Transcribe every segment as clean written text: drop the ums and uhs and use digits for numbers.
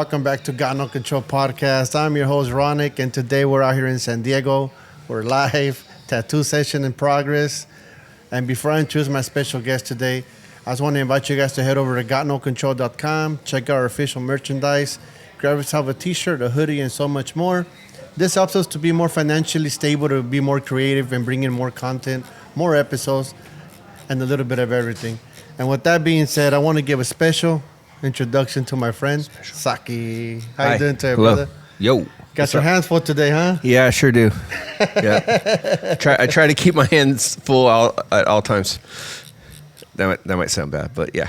welcome back to Got No Control Podcast. I'm your host, RONEK, and today we're out here in San Diego. We're live, tattoo session in progress. And before I introduce my special guest today, I just want to invite you guys to head over to gotnocontrol.com, check out our official merchandise, grab yourself a t-shirt, a hoodie, and so much more. This helps us to be more financially stable, to be more creative, and bring in more content, more episodes, and a little bit of everything. And with that being said, I want to give a special introduction to my friend, Saki. How you doing today, brother? Yo. Got your hands full today, huh? Yeah, I sure do. Yeah. I try to keep my hands full at all times. That might sound bad, but yeah.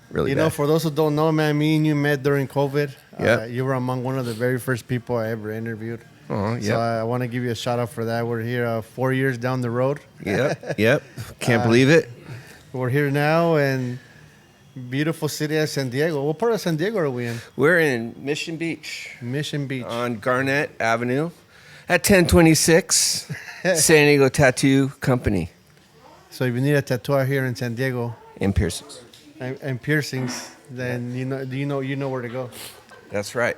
Really You bad. know, for those who don't know, man, me and you met during COVID. Yeah. You were among one of the very first people I ever interviewed. Oh, yeah. So I want to give you a shout out for that. We're here 4 years down the road. Yep. Can't believe it. We're here now in beautiful city of San Diego. What part of San Diego are we in? We're in Mission Beach. Mission Beach. On Garnett Avenue at 1026 San Diego Tattoo Company. So if you need a tattoo out here in San Diego In piercings. and piercings, then you know where to go. That's right.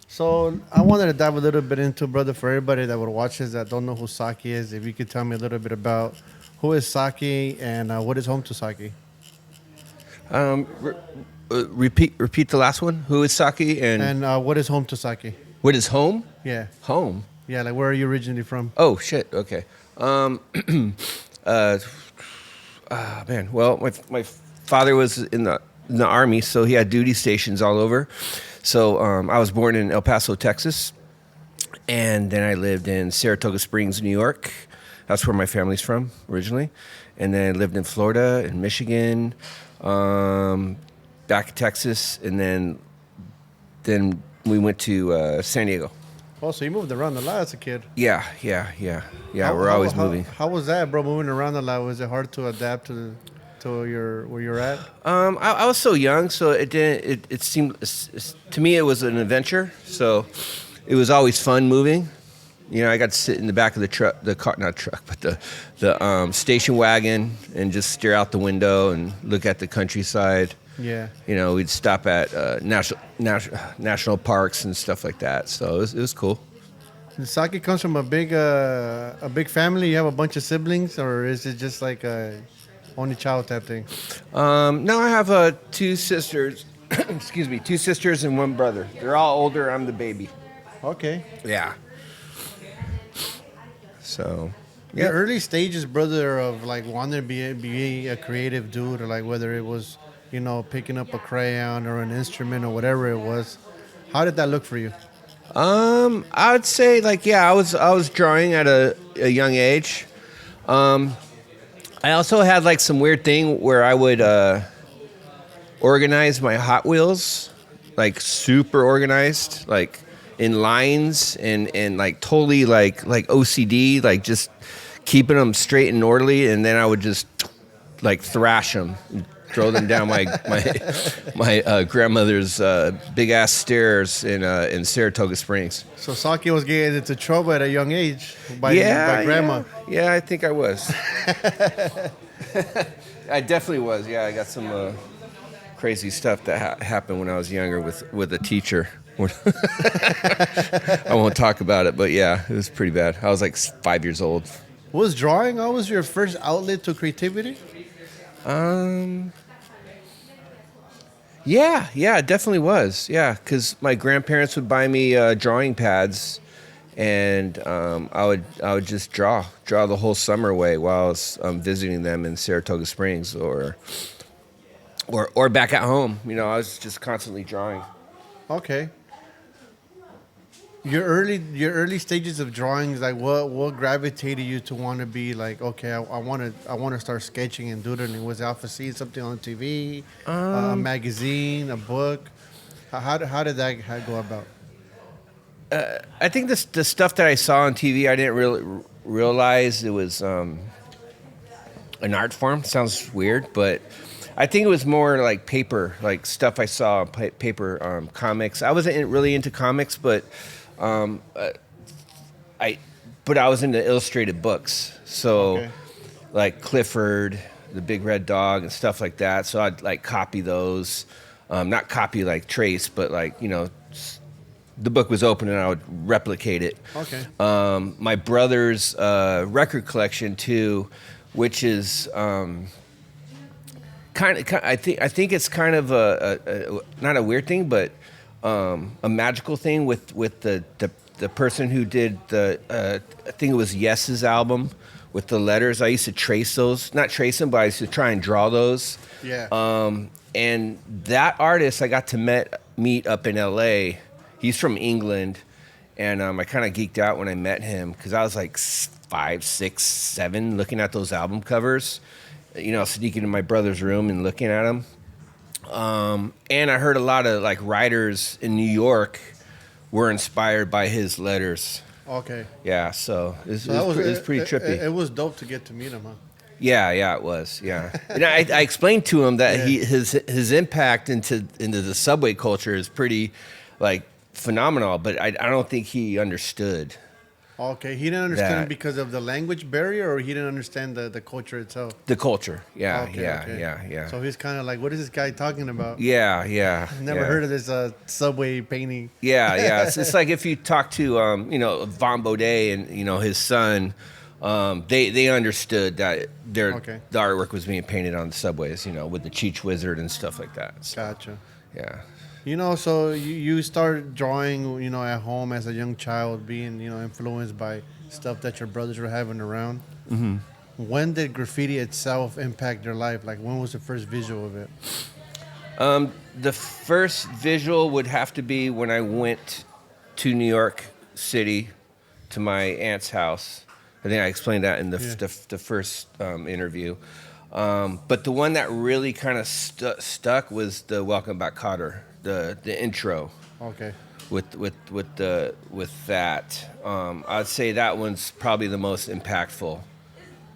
So I wanted to dive a little bit into, brother, for everybody that would watch this that don't know who Saki is. If you could tell me a little bit about who is Saki and what is home to Saki. Repeat the last one. Who is Saki And what is home to Saki? what is home? Yeah. Home. Yeah, like where are you originally from? Oh shit. Okay. Man. Well, my father was in the army, so he had duty stations all over. So I was born in El Paso, Texas, and then I lived in Saratoga Springs, New York. That's where my family's from originally, and then I lived in Florida and Michigan, back in Texas, and then we went to San Diego. Oh, so you moved around a lot as a kid. Yeah. We're always moving. How was that, bro? Moving around a lot, was it hard to adapt to where you're at? I was so young, so it didn't. It seemed to me it was an adventure. So it was always fun moving. You know, I got to sit in the back of the station wagon and just stare out the window and look at the countryside. Yeah. You know, we'd stop at national parks and stuff like that. So it was cool. Saki comes from a big family. You have a bunch of siblings, or is it just like a only child type thing? No, I have two sisters. Excuse me, 2 sisters and 1 brother. They're all older. I'm the baby. Okay. Yeah. So, Your early stages, brother, of like wanting to be a creative dude, or like whether it was, you know, picking up a crayon or an instrument or whatever it was, how did that look for you? I would say I was drawing at a young age. I also had like some weird thing where I would organize my Hot Wheels, like super organized, like in lines and like totally like OCD, like just keeping them straight and orderly, and then I would just like thrash them, throw them down my grandmother's big ass stairs in Saratoga Springs. So Saki was getting into trouble at a young age by grandma. Yeah, I think I was. I definitely was. Yeah, I got some crazy stuff that happened when I was younger with a teacher. I won't talk about it, but yeah, it was pretty bad. I was like 5 years old. Was drawing always your first outlet to creativity? Yeah, it definitely was. Yeah, because my grandparents would buy me drawing pads, and I would just draw the whole summer away while I was visiting them in Saratoga Springs or back at home. You know, I was just constantly drawing. Okay. Your early stages of drawings, like what gravitated you to want to be like, okay, I want to start sketching and doodling? Was it off of seeing something on TV, a magazine, a book? How did that go about? I think the stuff that I saw on TV, I didn't really realize it was an art form. Sounds weird, but I think it was more like paper, like stuff I saw on paper, comics. I wasn't really into comics, but I was into illustrated books. So like Clifford, the Big Red Dog, and stuff like that. So I'd like copy those. not copy like trace, but like the book was open and I would replicate it. Okay. My brother's record collection too, which is kind of I think it's kind of a not a weird thing, but a magical thing with the person who did I think it was Yes's album with the letters. I used to trace those, not trace them, but I used to try and draw those. Yeah. And that artist I got to meet up in L.A. He's from England, and I kind of geeked out when I met him because I was like 5, 6, 7, looking at those album covers, sneaking in my brother's room and looking at them. And I heard a lot of like writers in New York were inspired by his letters. Okay. Yeah, so it was pretty trippy. It was dope to get to meet him, huh? Yeah, it was. Yeah, and I explained to him that his impact into the subway culture is pretty like phenomenal, but I don't think he understood. Okay, he didn't understand because of the language barrier, or he didn't understand the culture itself. The culture, yeah, Okay. yeah. So he's kind of like, what is this guy talking about? Yeah. Never heard of this subway painting. Yeah. It's like if you talk to Von Baudet and his son, they understood that the artwork was being painted on the subways, with the Cheech Wizard and stuff like that. So, Gotcha. Yeah. So you started drawing, at home as a young child, being, influenced by stuff that your brothers were having around. Mm-hmm. When did graffiti itself impact your life? Like, when was the first visual of it? The first visual would have to be when I went to New York City to my aunt's house. I think I explained that in the first interview. But the one that really kind of stuck was the Welcome Back, Kotter, the intro. Okay. With that, I'd say that one's probably the most impactful.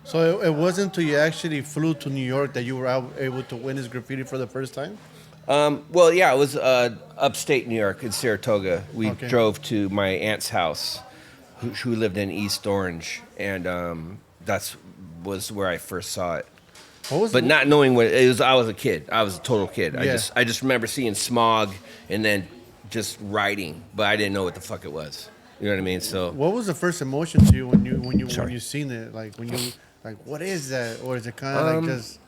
So it wasn't until you actually flew to New York that you were able to witness graffiti for the first time? Well, yeah, it was upstate New York in Saratoga. We drove to my aunt's house, who lived in East Orange, and that was where I first saw it. Not knowing what it was, I was a kid. I was a total kid. Yeah. I just remember seeing smog and then just writing, but I didn't know what the fuck it was. You know what I mean? So, what was the first emotion to you when you seen it? Like when you what is that? Or is it kind of like just?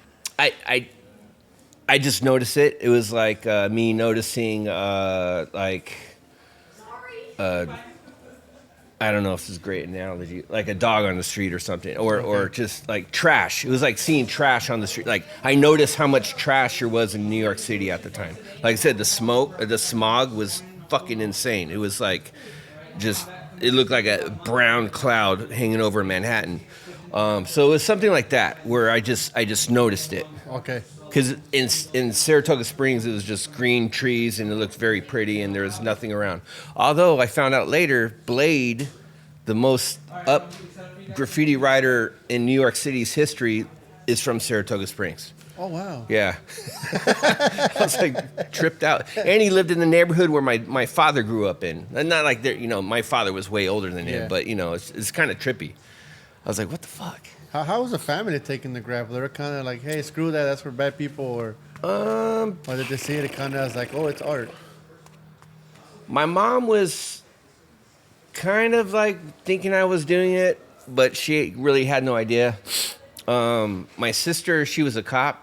I just noticed it. It was like me noticing I don't know if this is a great analogy, like a dog on the street or something, or just like trash. It was like seeing trash on the street. Like I noticed how much trash there was in New York City at the time. Like I said, the smog was fucking insane. It was like it looked like a brown cloud hanging over Manhattan. So it was something like that where I just noticed it. Okay. Because in Saratoga Springs, it was just green trees, and it looked very pretty, and there was nothing around. Although I found out later, Blade, the most up graffiti writer in New York City's history, is from Saratoga Springs. Oh, wow. Yeah. I was like tripped out. And he lived in the neighborhood where my father grew up in. And not like, my father was way older than him, but, it's kind of trippy. I was like, what the fuck? How was the family taking the graph? They were kind of like, hey, screw that, that's for bad people, or did they see it kind of as like, oh, it's art? My mom was kind of like thinking I was doing it, but she really had no idea. My sister, she was a cop.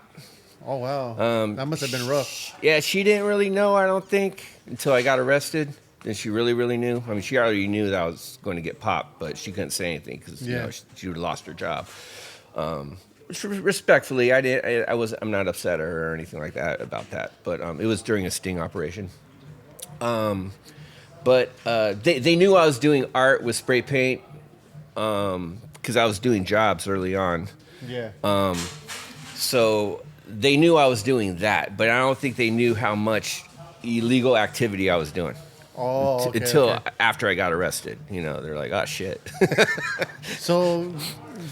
Oh, wow. That must have been rough. Yeah, she didn't really know, I don't think, until I got arrested. Then she really, really knew. I mean, she already knew that I was going to get popped, but she couldn't say anything because she would have lost her job. Respectfully, I'm not upset at her or anything like that about that. But it was during a sting operation. But they knew I was doing art with spray paint because I was doing jobs early on. Yeah. So they knew I was doing that, but I don't think they knew how much illegal activity I was doing. Oh, until after I got arrested, they're like, "Oh shit." So,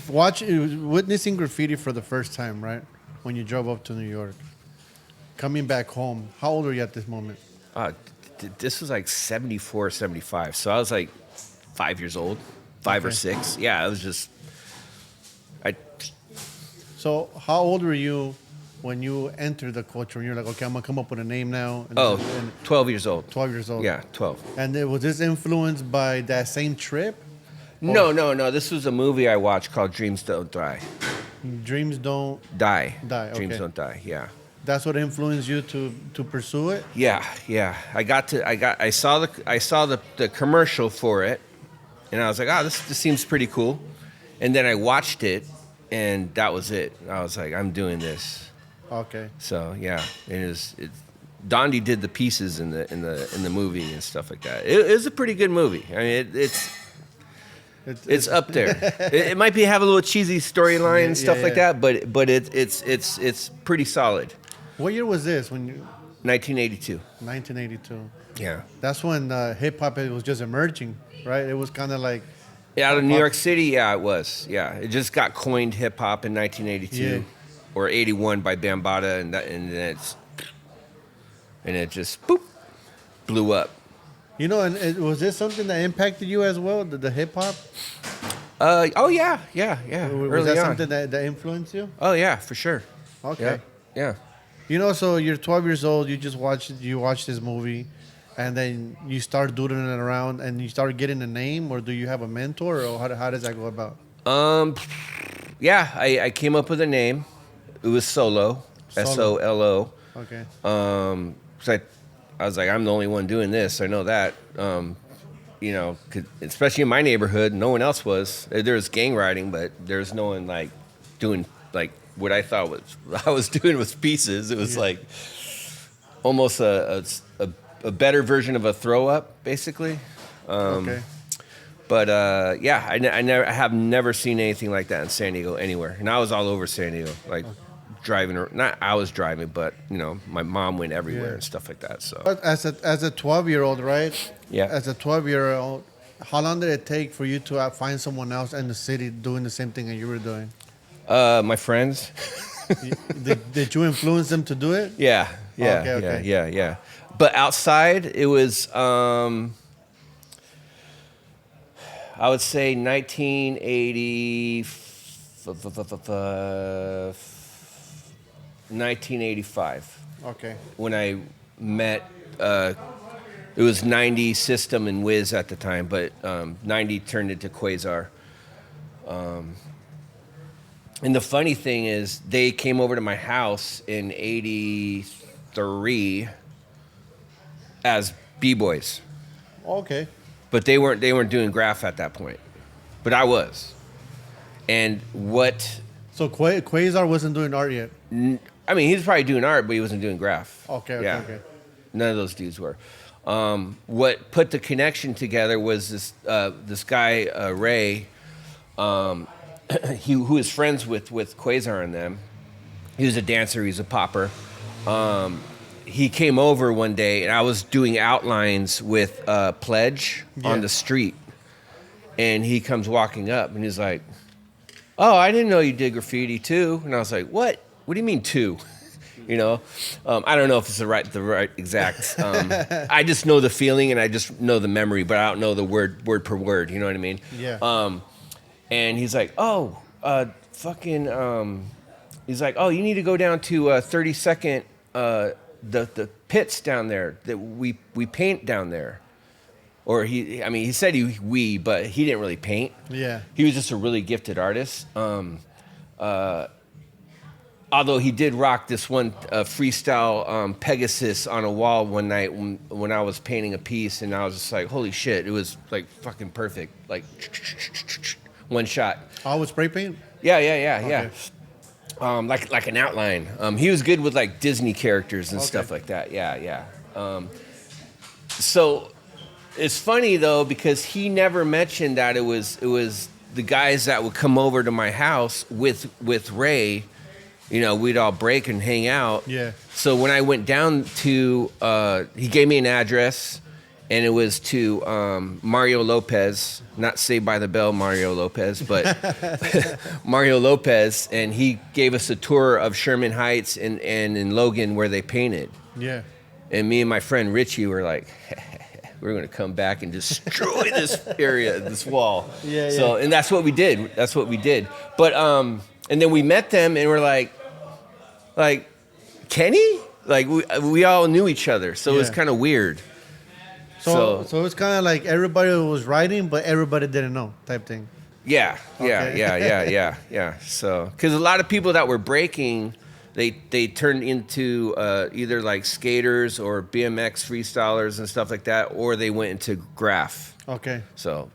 witnessing graffiti for the first time, right? When you drove up to New York, coming back home, how old were you at this moment? This was like 74, 75. So I was like 5 years old, 5 or 6. Yeah, it was just. So how old were you when you enter the culture and you're like, okay, I'm gonna come up with a name now? And Oh, and 12 years old. 12 years old. Yeah, 12. And was this influenced by that same trip? No. This was a movie I watched called Dreams Don't Die. Dreams don't Die. die. Dreams Okay. Don't Die. Yeah. That's what influenced you to pursue it. Yeah. I saw the commercial for it, and I was like, this seems pretty cool. And then I watched it, and that was it. I was like, I'm doing this. Okay. So yeah, Dondi did the pieces in the movie and stuff like that. It was a pretty good movie. I mean, it's up there. it might have a little cheesy storyline and stuff like that, but it's pretty solid. What year was this? 1982. 1982. Yeah. That's when hip hop was just emerging, right? It was kind of like Out of New York City, yeah, it was. Yeah, it just got coined hip hop in 1982 or 81 by Bambaataa, and it just blew up. You know, and was this something that impacted you as well, the hip hop? Oh yeah. Was Early that on. something that influenced you? Oh yeah, for sure. Okay. Yeah. You know, so you're 12 years old. You just watched this movie, and then you start doodling it around, and you start getting a name, or do you have a mentor, or how does that go about? Yeah, I came up with a name. It was Solo, Solo. Okay. So I was like, I'm the only one doing this. I know that. You know, especially in my neighborhood, no one else was. There was gang riding, but there's no one like doing like what I thought I was doing was pieces. It was like almost a better version of a throw up, basically. Okay. But yeah, I have never seen anything like that in San Diego anywhere, and I was all over San Diego, like driving. Not I was driving, but you know, my mom went everywhere and stuff like that. So But as a 12-year-old, right? Yeah. As a 12-year-old, how long did it take for you to find someone else in the city doing the same thing that you were doing? my friends, Did you influence them to do it? yeah. Okay. But outside, it was I would say 1980. 1985 Okay. when I met it was 90 System and Wiz at the time, but 90 turned into Quasar. And the funny thing is they came over to my house in 83 as B-boys, Okay. but they weren't doing graph at that point, but I was. And what So Quasar wasn't doing art yet. I mean, he was probably doing art, but he wasn't doing graph. Okay. None of those dudes were. What put the connection together was this guy Ray, who is friends with Quasar and them. He was a dancer. He's a popper. He came over one day, and I was doing outlines with Pledge on the street, and he comes walking up, and he's like, "Oh, I didn't know you did graffiti too." And I was like, "What? What do you mean too?" You know, I don't know if it's the right exact. I just know the feeling and I just know the memory, but I don't know the word per word. You know what I mean? Yeah. And he's like, "Oh, he's like, "Oh, you need to go down to 32nd, the pits down there that we paint down there." Or he said but he didn't really paint. Yeah. He was just a really gifted artist. Although he did rock this one freestyle Pegasus on a wall one night when I was painting a piece, and I was just like, holy shit, it was like fucking perfect. Like one shot. Oh, with spray paint? Yeah. Like an outline. He was good with like Disney characters and stuff like that. Yeah. So it's funny though, because he never mentioned that it was the guys that would come over to my house with Ray. You know, we'd all break and hang out. Yeah. So when I went down to, he gave me an address, and it was to Mario Lopez, not Saved by the Bell Mario Lopez, but Mario Lopez, and he gave us a tour of Sherman Heights and in Logan where they painted. Yeah. And me and my friend Richie were like, we're going to come back and destroy this area, this wall. Yeah. So, and that's what we did. But, and then we met them, and we're like, Kenny? Like we all knew each other, so it was Yeah. kind of weird. So it's kind of like everybody was writing, but everybody didn't know type thing. Yeah. Okay. So, because a lot of people that were breaking, they turned into either like skaters or BMX freestylers and stuff like that, or they went into graph. Okay. So,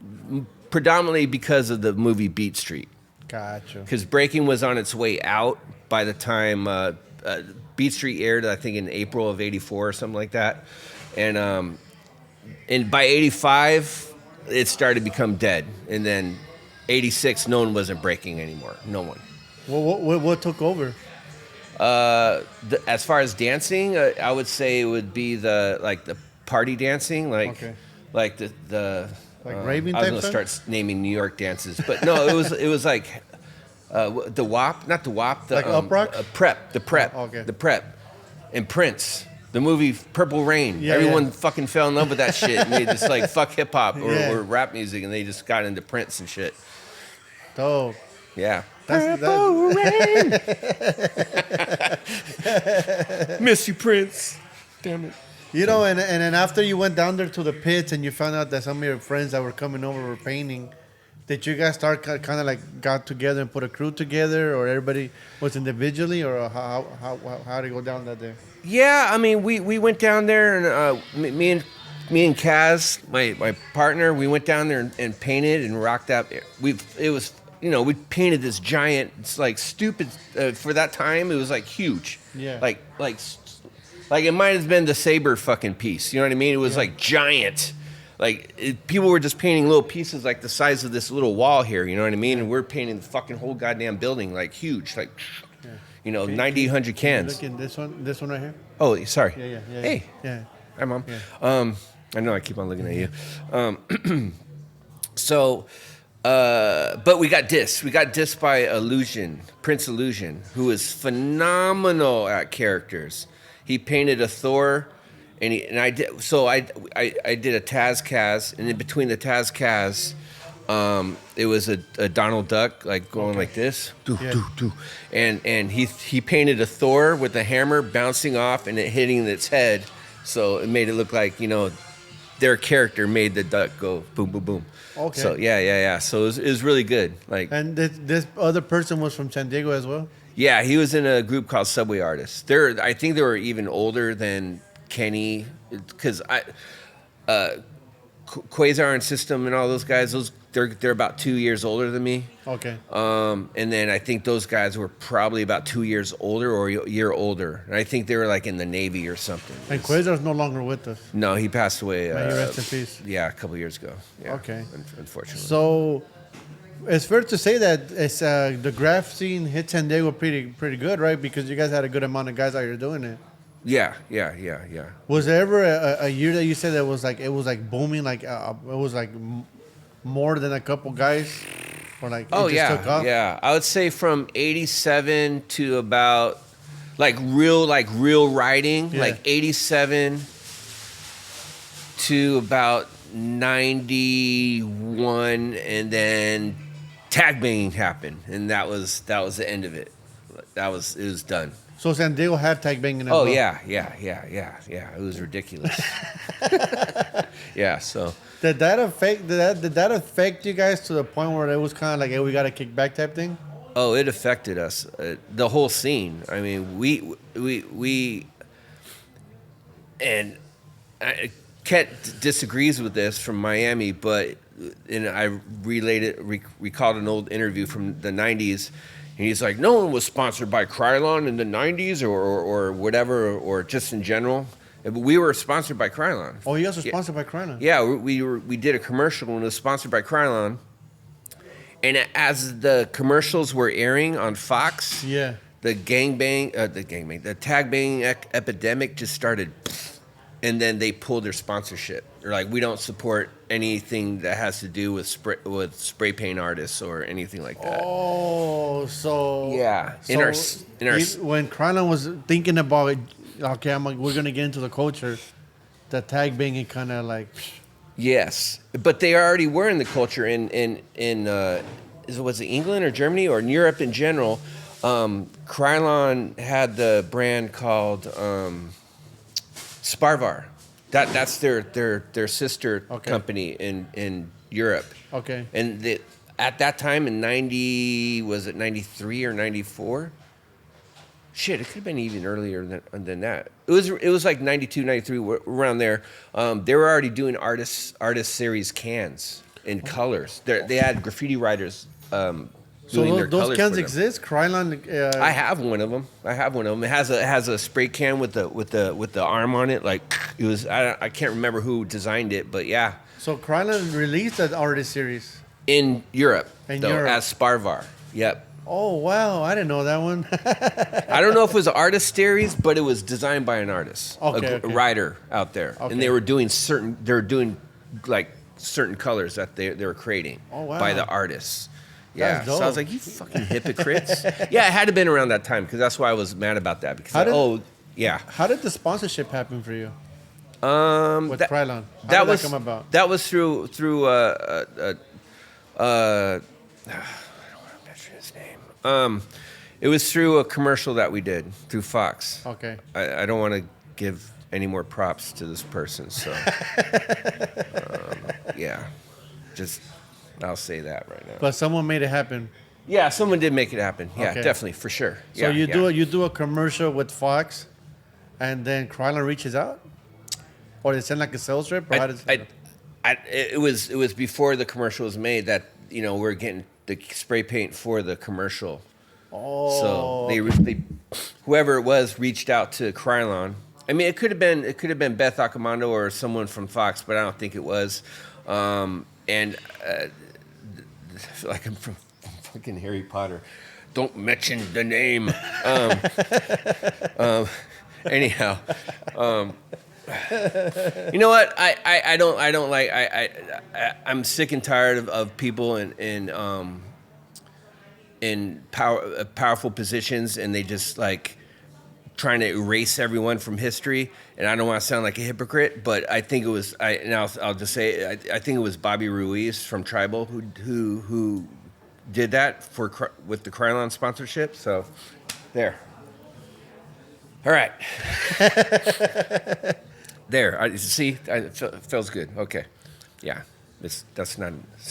predominantly because of the movie Beat Street. Gotcha. Because breaking was on its way out by the time Beat Street aired, I think in April of '84 or something like that, and by '85 it started to become dead, and then '86 no one wasn't breaking anymore. No one. What took over? As far as dancing, I would say it would be the party dancing, like Okay. like the Like raving I was type gonna stuff? start naming New York dances, but no, it was like the WAP, not the WAP, the Like up rock? the prep, Oh, okay. the prep, and Prince. The movie Purple Rain. Yeah, Everyone yeah. fucking fell in love with that shit, and they just like fuck hip hop Yeah. or rap music, and they just got into Prince and shit. Oh, Yeah. that's Miss you, Prince. Damn it. you know, and then after you went down there to the pits and you found out that some of your friends that were coming over were painting, did you guys start kind of like got together and put a crew together, or everybody was individually, or how did it go down that day? Yeah, I mean, we went down there, and me and Kaz, my partner, we went down there and painted and rocked out. We painted this giant. It's like stupid for that time. It was like huge. Yeah. Like it might have been the Saber fucking piece. You know what I mean? It was like giant. Like people were just painting little pieces like the size of this little wall here. You know what I mean? And we're painting the fucking whole goddamn building like huge, like. You know, 90, 100 cans. Look in this one right here. Oh, sorry. Yeah. Hey. Yeah. Hi, Mom. Yeah. I know I keep on looking at you. But we got dissed. We got dissed by Prince Illusion, who is phenomenal at characters. He painted a Thor, I did a Taz, and in between the Taz, it was a Donald Duck like going like this, and he painted a Thor with a hammer bouncing off and it hitting its head, so it made it look like their character made the duck go boom boom boom. Okay. So yeah. So it was really good. Like, And this other person was from San Diego as well. yeah, he was in a group called Subway Artists. I think they were even older than Kenny, because Quasar and System and all those guys, they're about 2 years older than me. Okay. And then I think those guys were probably about 2 years older or a year older. And I think they were like in the Navy or something. And Quasar's no longer with us. No, he passed away. May he rest in peace. Yeah, a couple years ago. Yeah, Okay. Unfortunately. So it's fair to say that it's the graph scene hit San Diego pretty good, right? Because you guys had a good amount of guys out here doing it. Yeah. Was there ever a year that you said that it was like booming, like it was like more than a couple guys, or like Oh, it just took off? yeah. I would say from 87 to about like real writing, Yeah. like 87 to about 91, and then tag banging happened, and that was the end of it. It was done. So San Diego had tag banging. As Oh well. yeah. It was ridiculous. Yeah. So Did that affect you guys to the point where it was kind of like, hey, we got to kick back type thing? it affected us, the whole scene. I mean, we and Ket disagrees with this from Miami, but I recalled an old interview from the '90s. And he's like, no one was sponsored by Krylon in the 90s or whatever, or just in general. But we were sponsored by Krylon. Oh, you guys were sponsored by Krylon. Yeah, we did a commercial and it was sponsored by Krylon. And as the commercials were airing on Fox, Yeah. the tag bang epidemic just started. And then they pulled their sponsorship. They're like, we don't support anything that has to do with spray paint artists or anything like that. Oh, so Yeah. When Krylon was thinking about it, okay, we're gonna get into the culture, the tag banging kind of like. Yes, but they already were in the culture was it England or Germany or in Europe in general? Krylon had the brand called Sparvar. That's their sister company in Europe. Okay. And at that time in 90, was it 93 or 94? Shit, it could have been even earlier than that. It was like 92, 93, around there. They were already doing artist series cans in colors. They had graffiti writers doing their colors. Those cans exist? Krylon. I have one of them. It has a spray can with the arm on it. Like it was. I can't remember who designed it, but yeah. So Krylon released that artist series In Europe, Europe. as Sparvar. Yep. Oh wow, I didn't know that one. I don't know if it was an artist series, but it was designed by an artist, Okay. a writer out there, Okay. and they were doing like certain colors that they were creating by the artists. Yeah, That's so I dope. was like, you fucking hypocrites. Yeah, it had to have been around that time because that's why I was mad about that. Because How did the sponsorship happen for you with that, Krylon? How that did was that come about? that was through his name. It was through a commercial that we did through Fox. Okay. I don't want to give any more props to this person, so yeah, just I'll say that right now. But someone made it happen. Yeah, someone did make it happen. Yeah, Okay. definitely for sure. So Yeah, you do a commercial with Fox, and then Krylon reaches out, or they send like a sales rep, or how does it was before the commercial was made that we're getting the spray paint for the commercial. Oh. So they whoever it was reached out to Krylon. I mean, it could have been Beth Accomando or someone from Fox, but I don't think it was. And I feel like I'm from fucking Harry Potter. Don't mention the name. Anyhow, you know what? I don't like. I'm sick and tired of people in powerful positions, and they just like trying to erase everyone from history. And I don't want to sound like a hypocrite, but I think it was. I'll just say I think it was Bobby Ruiz from Tribal who did that with the Krylon sponsorship. So there. All right. There. It feels good. Okay. Yeah. It's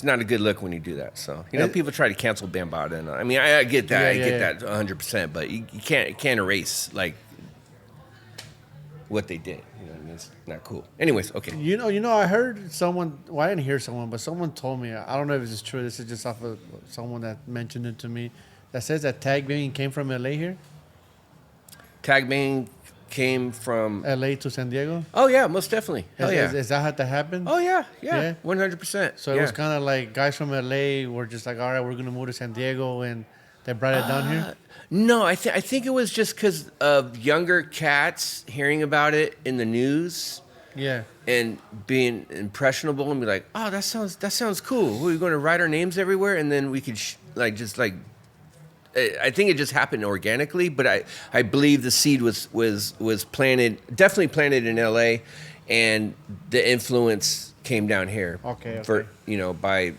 not a good look when you do that. So people try to cancel Bambaataa, and I mean I get that. I get that 100%. But you can't erase like what they did. You know what I mean? It's not cool. Anyways, okay. I heard someone. Well, I didn't hear someone, but someone told me. I don't know if this is true. This is just off of someone that mentioned it to me. That says that tag banging came from LA here. Tag banging came from LA to San Diego. Oh yeah, most definitely. Hell yeah. Is that how that happened? Oh yeah, 100%. So it was kind of like guys from LA were just like, all right, we're gonna move to San Diego, and they brought it down here. No, I think it was just because of younger cats hearing about it in the news. Yeah. And being impressionable and be like, oh, that sounds cool. We're going to write our names everywhere, and then we could I think it just happened organically, but I believe the seed was planted, definitely planted in LA, and the influence came down here. Okay. For by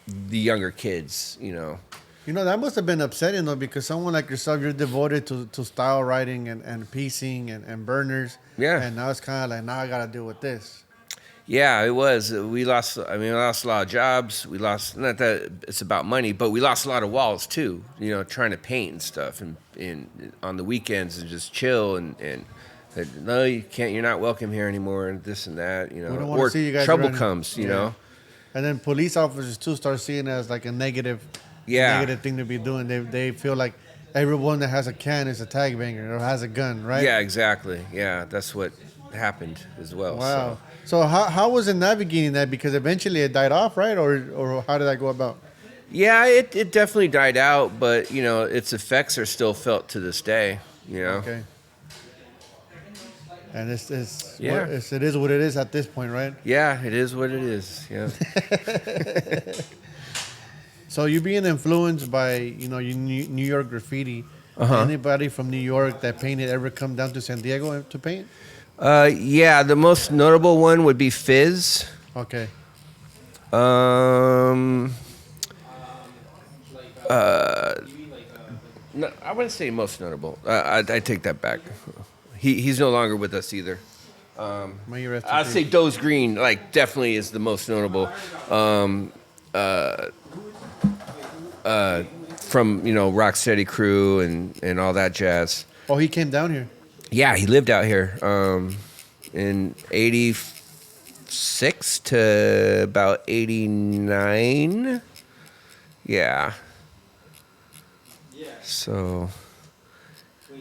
the younger kids, that must have been upsetting though, because someone like yourself, you're devoted to style writing and piecing and burners. Yeah. And now it's kind of like, now I got to deal with this. Yeah, it was. We lost a lot of jobs. We lost, not that it's about money, but we lost a lot of walls too, trying to paint and stuff and on the weekends and just chill and said, no, you can't, you're not welcome here anymore and this and that, We don't want to or see you guys trouble around. comes, you know. And then police officers too start seeing it as like a negative thing to be doing. They feel like everyone that has a can is a tag banger or has a gun, right? Yeah, exactly. Yeah, that's what happened as well. Wow. So how was it navigating that? Because eventually it died off, right? Or how did that go about? Yeah, it definitely died out, but its effects are still felt to this day. Okay. And it is what it is at this point, right? Yeah, it is what it is. Yeah. So you being influenced by New York graffiti. Anybody from New York that painted ever come down to San Diego to paint? Yeah, the most notable one would be Fizz. Okay. No, I wouldn't say most notable. I take that back. He's no longer with us either. May you rest in I'd peace. say Doze Green, like, definitely is the most notable. From Rocksteady Crew and all that jazz. Oh, he came down here. Yeah, he lived out here in '86 to about '89. Yeah. So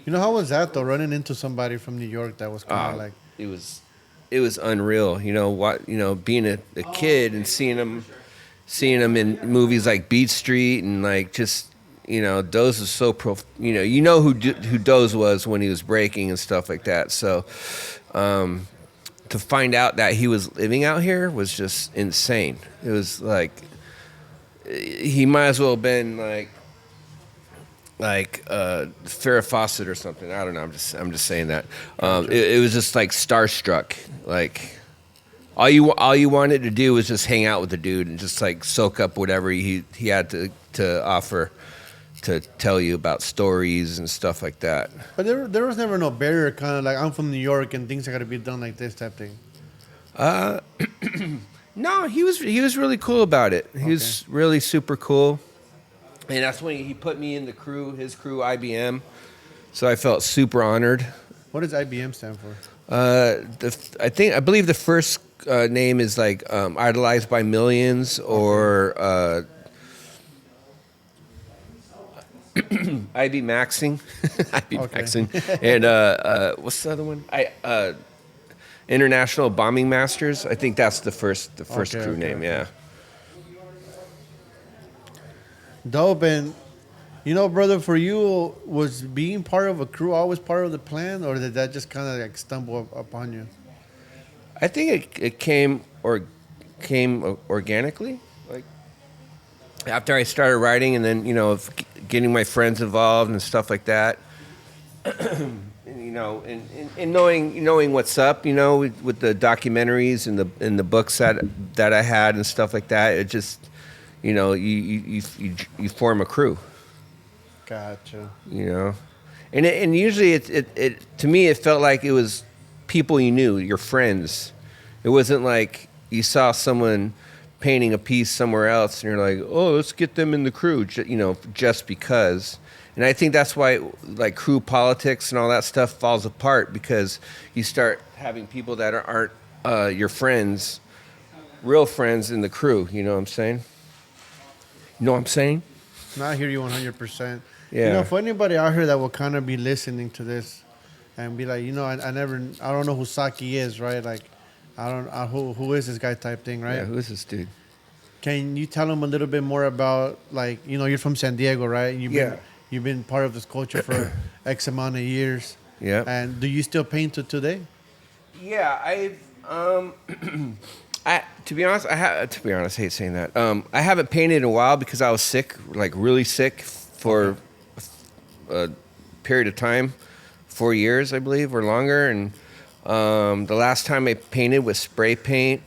You know, how was that though? Running into somebody from New York that was kind of like, it was unreal. Being a kid and seeing him in movies like Beat Street and like just Doze was so who Doze was when he was breaking and stuff like that. So to find out that he was living out here was just insane. It was like he might as well have been like Farrah Fawcett or something. I don't know. I'm just saying that. It was just like starstruck. Like all you wanted to do was just hang out with the dude and just like soak up whatever he had to offer, to tell you about stories and stuff like that. but there was never no barrier, kind of like, I'm from New York and things are gonna be done like this type thing. No, he was really cool about it. He was really super cool. And that's when he put me in his crew, IBM. So I felt super honored. What does IBM stand for? I believe the first name is like Idolized by Millions or IB Maxing. IB Maxing. And what's the other one? International Bombing Masters. I think that's the first crew name. Yeah. Dope. And brother, for you, was being part of a crew always part of the plan, or did that just kind of like stumble upon you? I think it came organically, like after I started writing, and then getting my friends involved and stuff like that. And knowing what's up, with the documentaries and the books that I had and stuff like that. It just you form a crew. Gotcha. And usually it to me it felt like it was people you knew, your friends. It wasn't like you saw someone painting a piece somewhere else and you're like, oh, let's get them in the crew, just because. And I think that's why like crew politics and all that stuff falls apart, because you start having people that aren't your friends, real friends in the crew. You know what I'm saying? You know what I'm saying? No, I hear you 100%. Yeah. For anybody out here that will kind of be listening to this and be like, I don't know who Saki is, right? Like, I don't who is this guy type thing, right? Yeah, who is this dude? Can you tell them a little bit more about, like, you're from San Diego, right? You've been part of this culture for X amount of years. Yeah. And do you still paint to today? Yeah, to be honest, I hate saying that. I haven't painted in a while because I was sick, like really sick for a period of time, 4 years, I believe, or longer. And the last time I painted with spray paint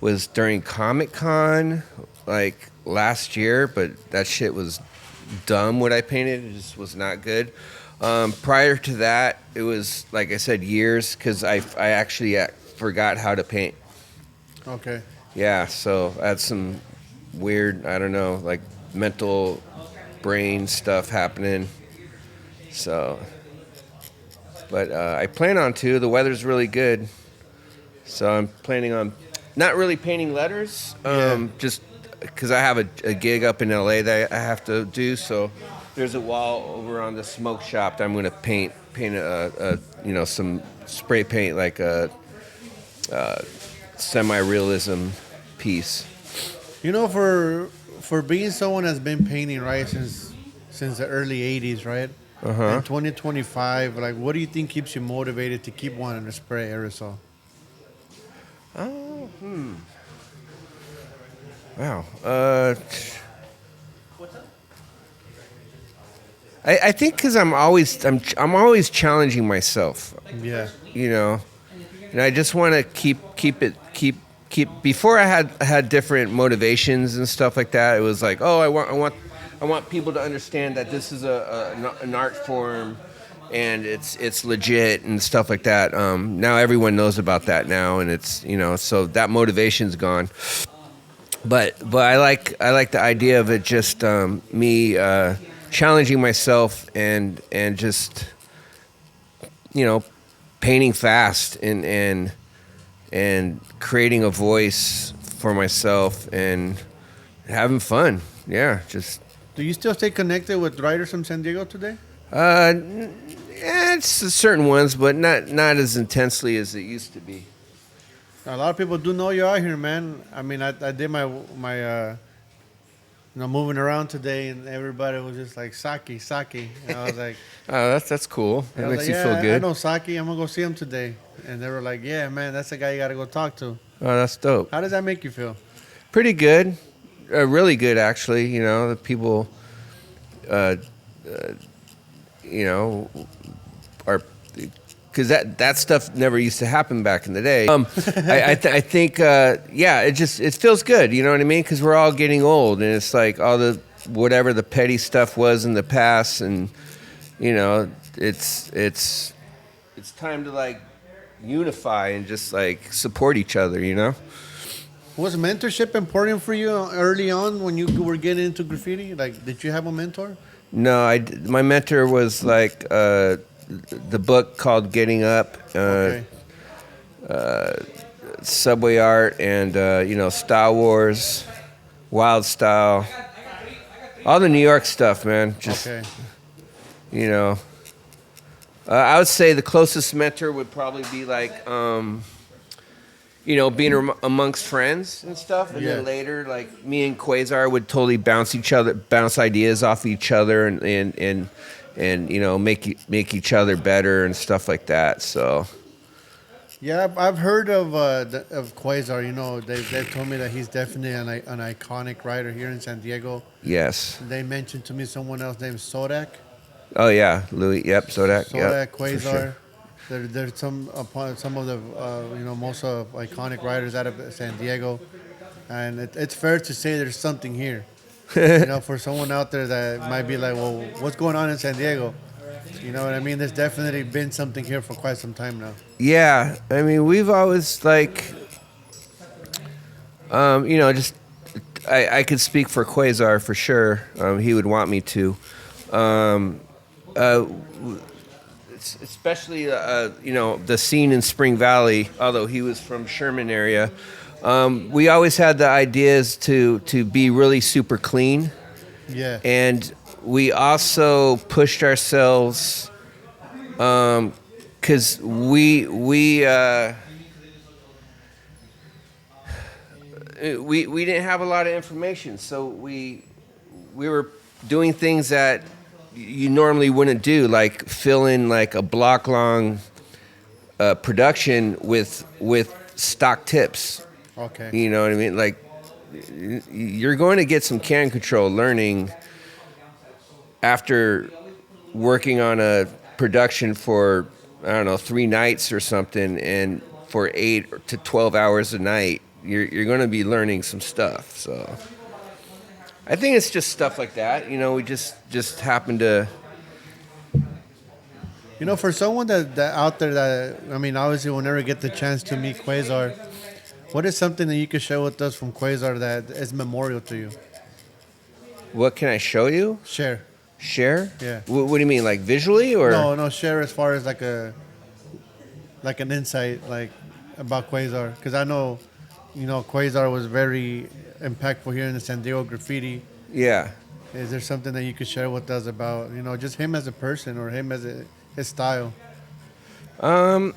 was during Comic-Con, like last year, but that shit was dumb what I painted. It just was not good. Prior to that, it was, like I said, years, because I actually forgot how to paint. Okay. Yeah, so I had some weird, I don't know, like mental brain stuff happening. So, but I plan on to. The weather's really good. So I'm planning on not really painting letters, just because I have a gig up in LA that I have to do. So there's a wall over on the smoke shop that I'm going to paint some spray paint, like a semi-realism piece. For being someone that's been painting, right, since the early 80s, right? In 2025, like, what do you think keeps you motivated to keep wanting to spray aerosol? Wow. I think because I'm always challenging myself. Yeah. And I just want to keep. Before I had different motivations and stuff like that. It was like, oh, I I want people to understand that this is an art form, and it's legit and stuff like that. Now everyone knows about that now, and it's so that motivation's gone. But I like the idea of it just me challenging myself and just painting fast and creating a voice for myself and having fun. Yeah, just. Do you still stay connected with writers from San Diego today? It's certain ones, but not as intensely as it used to be. A lot of people do know you out here, man. I mean, I did my moving around today, and everybody was just like Saki. And I was like, Oh, that's cool. That makes you feel I good. know Saki. I'm gonna go see him today. And they were like, yeah, man, that's the guy you gotta go talk to. Oh, that's dope. How does that make you feel? Pretty good. Really good, actually. The people, are because that stuff never used to happen back in the day. I think, it feels good. You know what I mean? Because we're all getting old, and it's like all the whatever the petty stuff was in the past, and it's time to like unify and just like support each other. Was mentorship important for you early on when you were getting into graffiti? Like, did you have a mentor? No, my mentor was like the book called Getting Up, Okay. Subway Art, and Style Wars, Wild Style, all the New York stuff, man. Just Okay. I would say the closest mentor would probably be like being amongst friends and stuff, and Yeah. then later, like me and Quasar would totally bounce ideas off each other, and make each other better and stuff like that. So, Yeah, I've heard of Quasar. They've told me that he's definitely an iconic writer here in San Diego. yes, They mentioned to me someone else named Sodak. oh yeah, Louis, yep, Sodak, Sodak, yep, for Quasar. sure. There's some of the most iconic writers out of San Diego, and it's fair to say there's something here. For someone out there that might be like, well, what's going on in San Diego? You know what I mean? There's definitely been something here for quite some time now. Yeah, I mean, we've always like, just I could speak for Quasar for sure. He would want me to. Especially the scene in Spring Valley, although he was from Sherman area, we always had the ideas to be really super clean, Yeah. and we also pushed ourselves because we didn't have a lot of information, so we were doing things that you normally wouldn't do, like fill in like a block long production with stock tips. Okay. You know what I mean? Like you're going to get some can control learning after working on a production for 3 nights or something, and for 8 to 12 hours a night. You're going to be learning some stuff. So I think it's just stuff like that. We just happen to. For someone that out there that, I mean, obviously we'll never get the chance to meet Quasar, what is something that you could share with us from Quasar that is memorial to you? What can I show you? Share. Share? Yeah. What do you mean, like visually or? No, share as far as like an insight like about Quasar, because I know, Quasar was very impactful here in the San Diego graffiti. Yeah. Is there something that you could share with us about, just him as a person or him as his style? I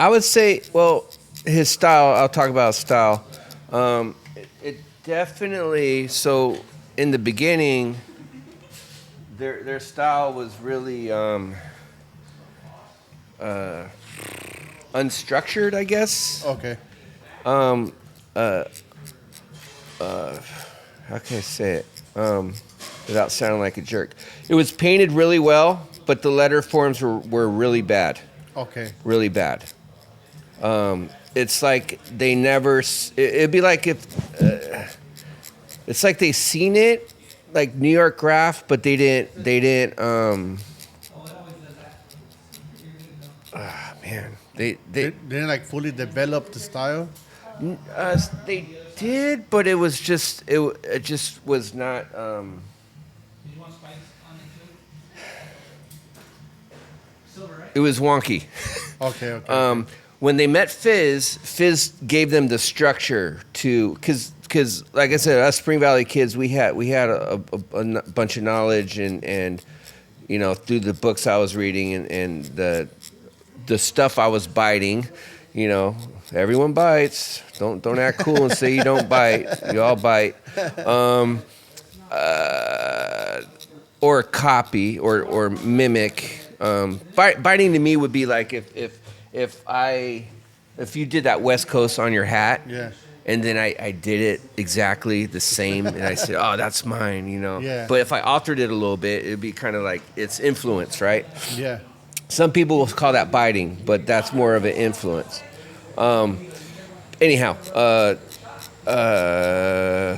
would say, well, his style. I'll talk about style. It definitely. So in the beginning, their style was really unstructured, I guess. Okay. How can I say it without sounding like a jerk? It was painted really well, but the letter forms were really bad. Okay. Really bad. It's like they never. It'd be like if It's like they seen it, like New York Graph, but they didn't. Man, They didn't like fully develop the style. they did, but it was just it just was not. It was wonky. Okay. When they met Fizz gave them the structure to, because like I said, us Spring Valley kids, we had a bunch of knowledge and through the books I was reading and the stuff I was biting, everyone bites. Don't act cool and say you don't bite. You all bite. Or copy or mimic. Biting to me would be like if you did that West Coast on your hat, Yeah. and then I did it exactly the same, and I said, oh, that's mine, Yeah. But if I altered it a little bit, it'd be kind of like it's influence, right? Yeah. Some people will call that biting, but that's more of an influence. Anyhow,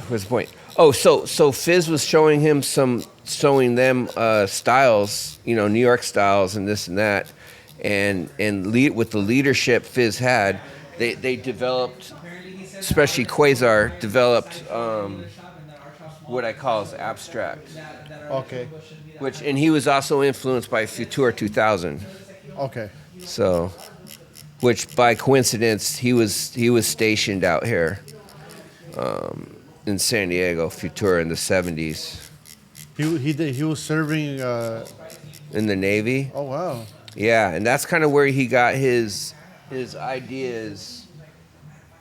what's the point? Oh, so Fizz was showing them styles, New York styles and this and that, and with the leadership Fizz had, they developed, especially Quasar developed what I call as abstract, Okay. and he was also influenced by Futura 2000. Okay. So, which by coincidence he was stationed out here in San Diego, Futura in the 70s. He was serving. In the Navy. Oh wow. Yeah, and that's kind of where he got his ideas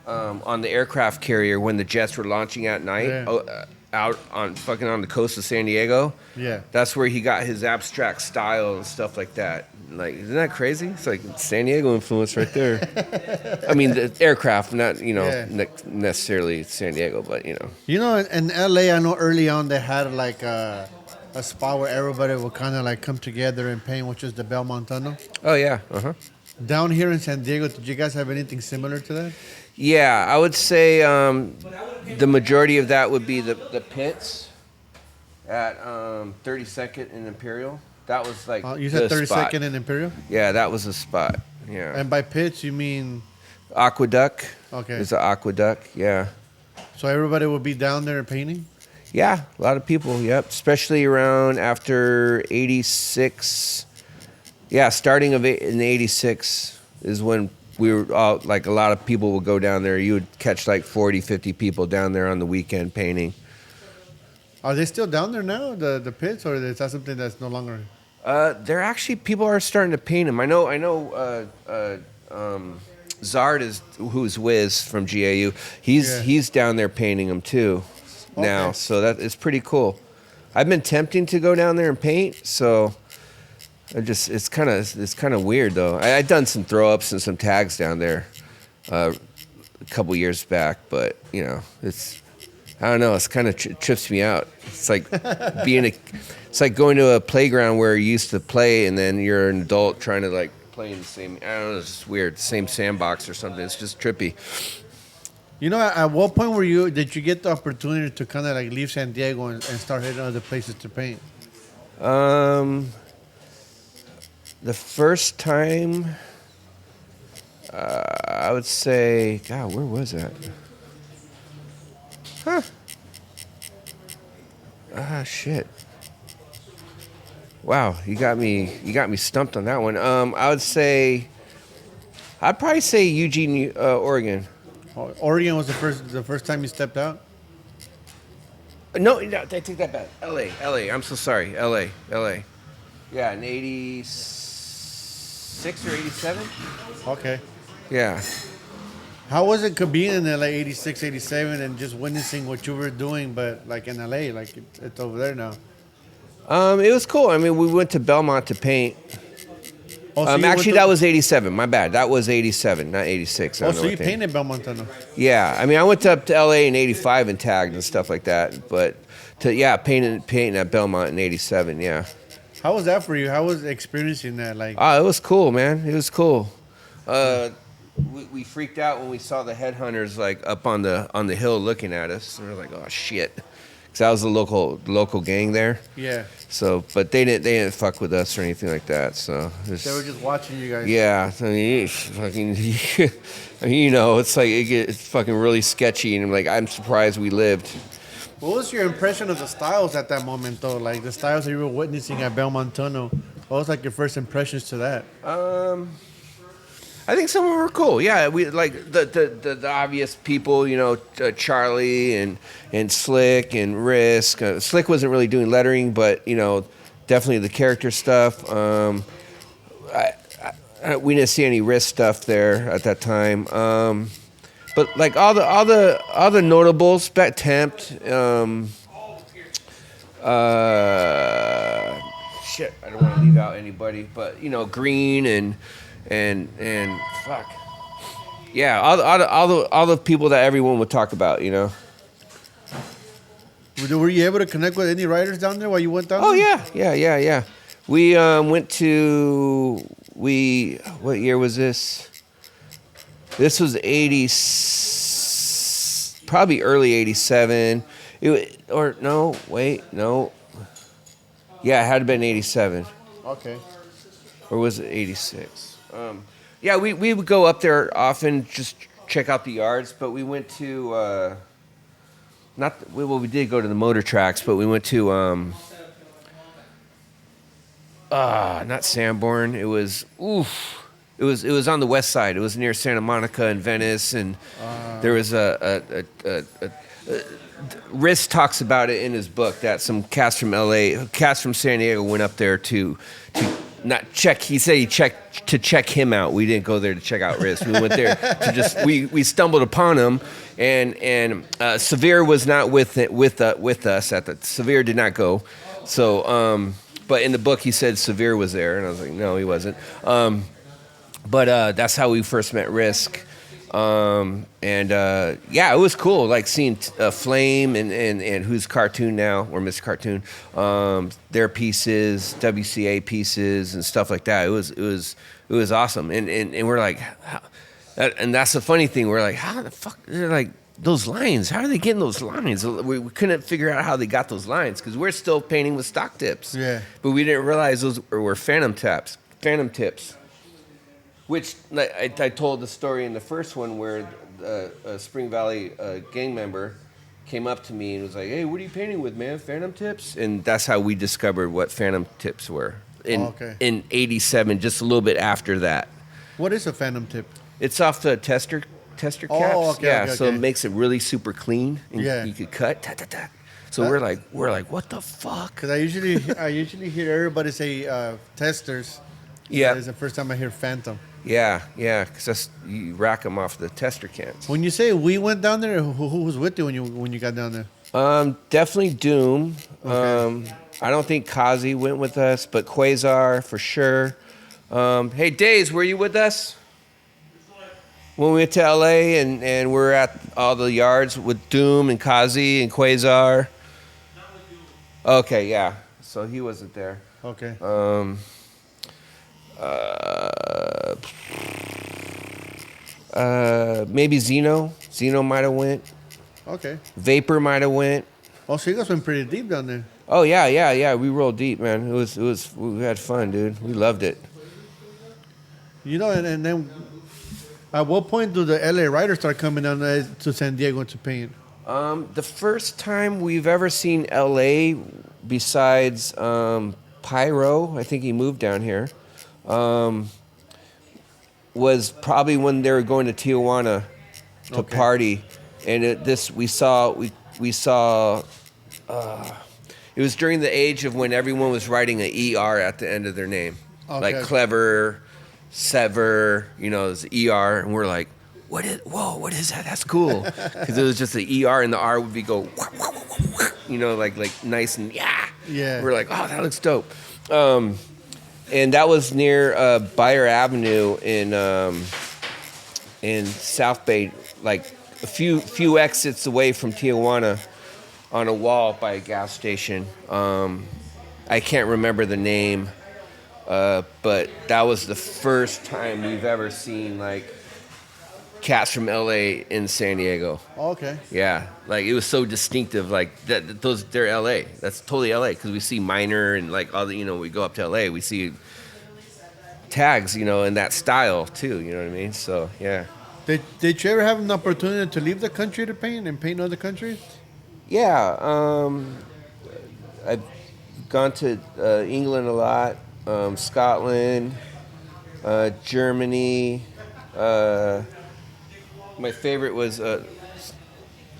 on the aircraft carrier when the jets were launching at night. Yeah. Out on the coast of San Diego. Yeah. That's where he got his abstract style and stuff like that. Like, isn't that crazy? It's like San Diego influence right there. I mean, the aircraft, not necessarily San Diego, but In LA, I know early on they had like a spot where everybody would kind of like come together and paint, which is the Belmont Tunnel. Oh yeah. Down here in San Diego, did you guys have anything similar to that? Yeah, I would say the majority of that would be the pits at 32nd and Imperial. That was like You said the spot. 32nd and Imperial? Yeah, that was the spot. Yeah. And by pits, you mean? Aqueduct. Okay. It's an aqueduct. Yeah. So everybody would be down there painting? Yeah, a lot of people. Yep, especially around after '86. Yeah, starting in '86 is when we were all, like, a lot of people would go down there. You would catch like 40, 50 people down there on the weekend painting. Are they still down there now, the pits, or is that something that's no longer? They're actually, people are starting to paint them. I know. Zard who's Wiz from GAU. He's down there painting them too now. Okay. So that is pretty cool. I've been tempting to go down there and paint. So it's kind of weird though. I've done some throw ups and some tags down there a couple years back, but it's. I don't know. It's kind of trips me out. It's like it's like going to a playground where you used to play, and then you're an adult trying to like play in the same. I don't know. It's just weird. Same sandbox or something. It's just trippy. At what point did you get the opportunity to kind of like leave San Diego and start hitting other places to paint? The first time, I would say, God, where was that? Huh. Shit. Wow, you got me stumped on that one. I'd probably say Eugene, Oregon. Oregon was the first time you stepped out? No, I take that back. LA. I'm so sorry. LA. Yeah, in 86 or 87? Okay. Yeah. How was it being in LA 86, 87 and just witnessing what you were doing, but like in LA, like it's over there now? It was cool. I mean, we went to Belmont to paint. Actually, that was 87. My bad. That was 87, not 86. So you painted Belmont Tunnel? Yeah. I mean, I went up to LA in 85 and tagged and stuff like that. But painting at Belmont in 87, yeah. How was that for you? How was experiencing that? Like, it was cool, man. It was cool. We freaked out when we saw the headhunters like up on the hill looking at us. And we were like, oh shit. because I was the local gang there. Yeah. So, but they didn't fuck with us or anything like that. So They were just watching you guys. yeah, I mean, fucking, you know, it's like it's fucking really sketchy, and I'm surprised we lived. What was your impression of the styles at that moment, though? Like the styles that you were witnessing at Belmont Tunnel. What was like your first impressions to that? I think some of them were cool. Yeah, we like the obvious people, you know, Charlie and Slick and Risk. Slick wasn't really doing lettering, but you know, definitely the character stuff. We didn't see any Risk stuff there at that time. But like all the notables, Bet Tempt. Shit, I don't want to leave out anybody, but you know, Green and fuck, yeah, all the people that everyone would talk about, you know. Were you able to connect with any writers down there while you went down Oh there? yeah. We went to what year was this? This was probably early '87. Yeah, it had to been '87. Okay. Or was it '86? Yeah, we would go up there often, just check out the yards. But we went to we did go to the motor tracks, but we went to not Sanborn. It was It was on the west side. It was near Santa Monica and Venice, and there was Riss talks about it in his book that some cats from San Diego went up there to not check. He said he checked to check him out. We didn't go there to check out Riss. We went there to just we stumbled upon him, and Severe was not with us at the. Severe did not go, so but in the book he said Severe was there, and I was like, no, he wasn't. But that's how we first met Risk. Yeah, it was cool, like seeing Flame and who's Cartoon now, or Mr. Cartoon, their pieces, WCA pieces and stuff like that. It was awesome. And we're like, and that's the funny thing. We're like, how the fuck, they're like, those lines, how are they getting those lines? We couldn't figure out how they got those lines, because we're still painting with stock tips. Yeah. But we didn't realize those were phantom tips. Which I told the story in the first one where a Spring Valley gang member came up to me and was like, "Hey, what are you painting with, man? Phantom tips?" And that's how we discovered what phantom tips were in '87, just a little bit after that. What is a phantom tip? It's off the tester caps. So it makes it really super clean, and you could cut. So we're like, what the fuck? Because I usually hear everybody say testers. Yeah, it's the first time I hear phantom. Yeah, because you rack them off the tester cans. When you say we went down there, who was with you when you got down there? Definitely Doom. Okay. I don't think Kazi went with us, but Quasar for sure. Hey, Days, were you with us when we went to LA and we're at all the yards with Doom and Kazi and Quasar? Okay, yeah. So he wasn't there. Okay. Maybe Zeno. Zeno might have went. Okay. Vapor might have went. Oh, so you guys went pretty deep down there. Oh yeah. We rolled deep, man. It was. We had fun, dude. We loved it. You know, and then, at what point do the LA writers start coming down to San Diego to paint? The first time we've ever seen LA, besides Pyro, I think he moved down here. Was probably when they were going to Tijuana to party, and we saw. It was during the age of when everyone was writing an ER at the end of their name, like Clever, Sever, it was ER, and we're like, what is that? That's cool, because it was just the ER and the R would be go, like nice and yeah. We're like, oh, that looks dope. And that was near Bayer Avenue in South Bay, like a few exits away from Tijuana, on a wall by a gas station. I can't remember the name, but that was the first time we've ever seen like cats from LA in San Diego. Oh, okay. Yeah, like it was so distinctive. Like they're LA. That's totally LA because we see Minor and like all the we go up to LA, we see tags in that style too. You know what I mean? So yeah. Did you ever have an opportunity to leave the country to paint and paint other countries? Yeah, I've gone to England a lot, Scotland, Germany. My favorite was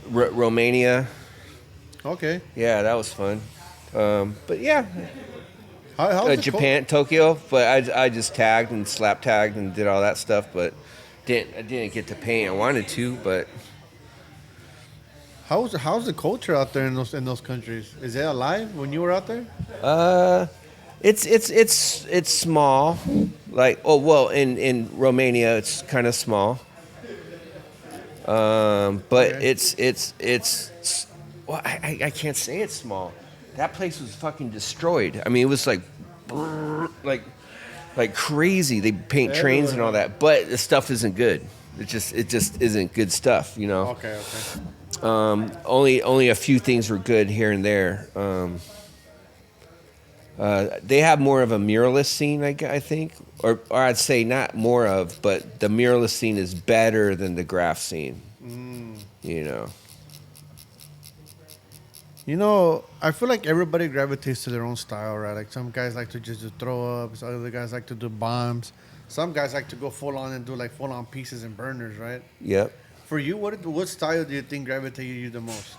Romania. Okay. Yeah, that was fun. But yeah, How's the Japan, Tokyo. But I just tagged and slap tagged and did all that stuff. But I didn't get to paint. I wanted to, but How's the culture out there in those countries? Is it alive when you were out there? it's small. Like in Romania it's kind of small. But Okay. it's well, I can't say it's small. That place was fucking destroyed. I mean, it was like brrr, like crazy. They paint trains and all that, but the stuff isn't good. It just isn't good stuff. Okay. Only a few things were good here and there. They have more of a muralist scene, I think, or I'd say not more of, but the muralist scene is better than the graph scene. I feel like everybody gravitates to their own style, right? Like some guys like to just do throw ups, other guys like to do bombs. Some guys like to go full on and do like full on pieces and burners, right? Yep. For you, what style do you think gravitated you the most?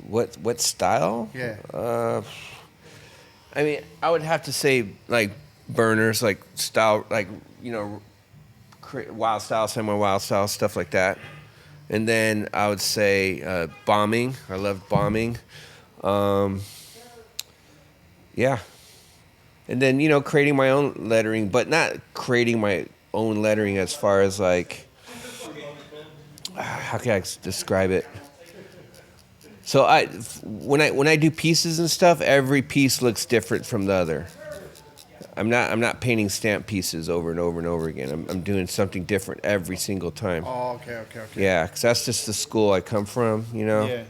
What style? Yeah. I mean, I would have to say like burners, like style, like wild style, semi-wild style, stuff like that. And then I would say bombing. I loved bombing. Yeah. And then creating my own lettering, but not creating my own lettering as far as like how can I describe it? So when I do pieces and stuff, every piece looks different from the other. I'm not painting stamp pieces over and over and over again. I'm doing something different every single time. Oh, okay. Yeah, because that's just the school I come from. Yeah.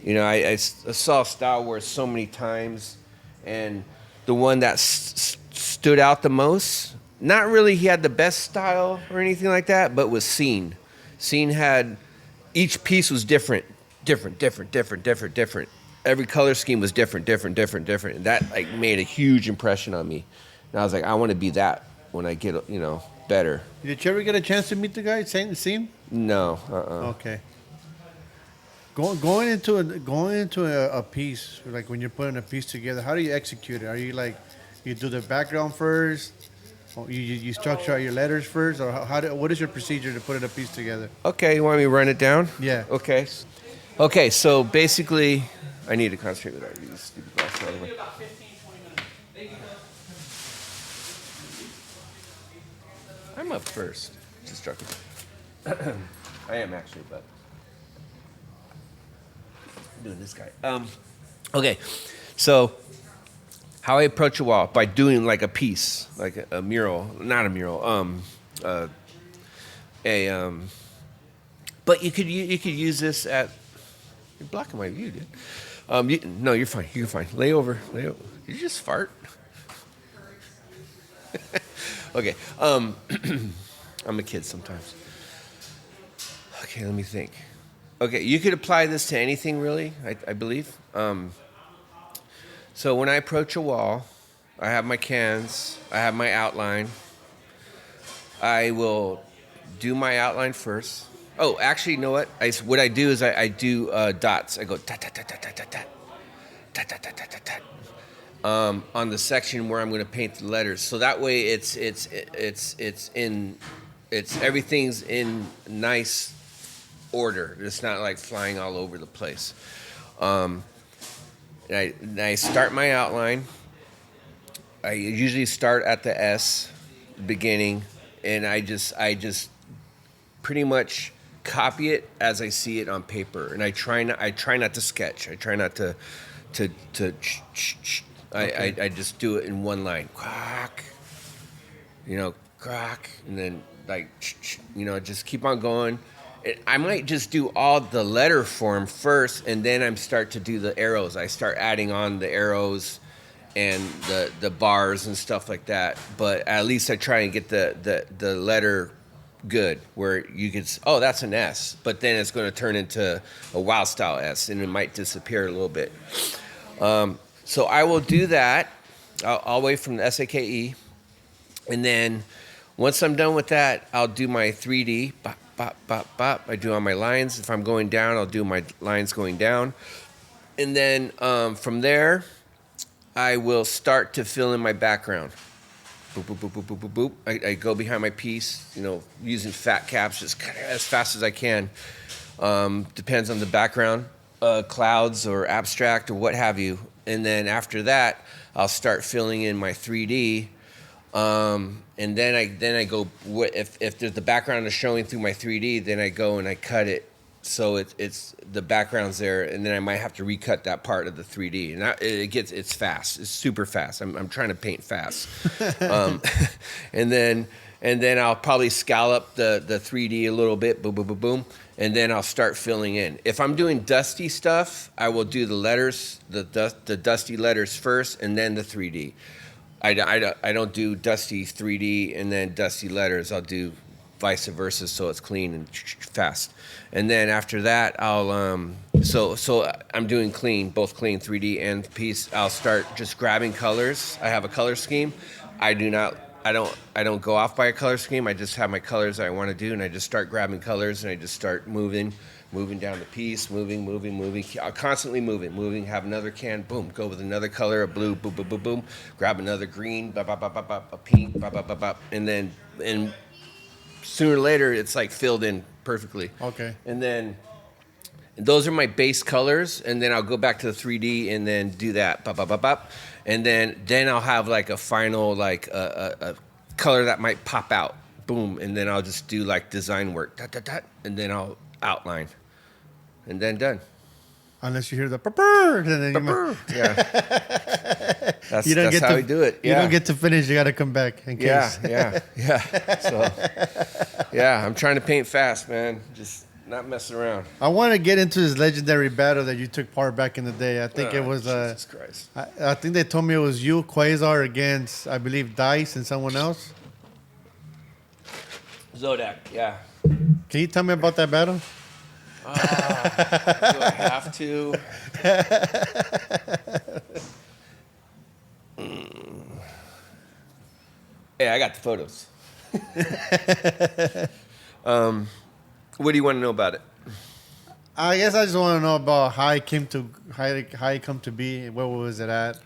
I saw Star Wars so many times, and the one that stood out the most, not really he had the best style or anything like that, but was Scene. Scene had, each piece was different. Every color scheme was different. And that like made a huge impression on me. And I was like, I want to be that when I get, better. Did you ever get a chance to meet the guy, Seam? No. Okay. Going into a piece, like when you're putting a piece together, how do you execute it? Are you like, you do the background first, or you structure out your letters first, or what is your procedure to put a piece together? Okay, you want me to run it down? Yeah. Okay, so basically, I need to concentrate with these stupid glasses out of the way. I'm up first. Just joking. I am actually, but I'm doing this guy. Okay, so how I approach a wall by doing like a piece, like a mural, not a mural. But you could use this at. You're blocking my view, dude. No, you're fine. You're fine. Lay over. Did you just fart? Okay. I'm a kid sometimes. Okay, let me think. Okay, you could apply this to anything, really, I believe. So when I approach a wall, I have my cans, I have my outline. I will do my outline first. Oh, actually, you know what? What I do is I do dots. I go dot, dot, dot, dot, dot, dot, dot, dot, dot, dot, dot, on the section where I'm going to paint the letters. So that way, everything's in nice order. It's not like flying all over the place. And I start my outline. I usually start at the S, beginning, and I just pretty much copy it as I see it on paper, and I try not to sketch. I try not to. I just do it in one line. Crack, crack, and then like, just keep on going. I might just do all the letter form first, and then I start to do the arrows. I start adding on the arrows and the bars and stuff like that. But at least I try and get the letter good, where you could, oh, that's an S, but then it's going to turn into a wild style S, and it might disappear a little bit. So I will do that all the way from the SAKE, and then once I'm done with that, I'll do my 3D. Bop, bop, bop, bop. I do on my lines. If I'm going down, I'll do my lines going down, and then from there, I will start to fill in my background. Boop, boop, boop, boop, boop, boop, boop. I go behind my piece, using fat caps just as fast as I can. Depends on the background, clouds or abstract or what have you. And then after that, I'll start filling in my 3D. And then I go, if the background is showing through my 3D, then I go and I cut it so it's the background's there, and then I might have to recut that part of the 3D, and it's fast. It's super fast. I'm trying to paint fast, and then I'll probably scallop the 3D a little bit, boom, boom, boom, boom, and then I'll start filling in. If I'm doing dusty stuff, I will do the letters, the dusty letters first, and then the 3D. I don't do dusty 3D and then dusty letters. I'll do vice versa, so it's clean and fast. And then after that, I'll so I'm doing clean, both clean 3D and piece. I'll start just grabbing colors. I have a color scheme. I don't go off by a color scheme. I just have my colors that I want to do, and I just start grabbing colors, and I just start moving down the piece, moving, constantly moving, have another can, boom, go with another color, a blue, boom, boom, boom, boom, grab another green, bop, bop, bop, bop, bop, a pink, bop, bop, bop, bop, and then sooner or later, it's like filled in perfectly. Okay. And then those are my base colors, and then I'll go back to the 3D and then do that, bop, bop, bop, bop, and then I'll have like a final, like a color that might pop out, boom, and then I'll just do like design work, dot, dot, dot, and then I'll outline, and then done. Unless you hear the purr, and then Yeah. That's how we do it. Yeah. You don't get to finish. You got to come back in case. Yeah. So, yeah, I'm trying to paint fast, man. Just not messing around. I want to get into this legendary battle that you took part back in the day. I think it was. Jesus Christ. I think they told me it was you, Quasar, against, I believe, Dice and someone else. Zodak, yeah. Can you tell me about that battle? Do I have to? Hey, I got the photos. What do you want to know about it? I guess I just want to know about how it came to be. Where was it at?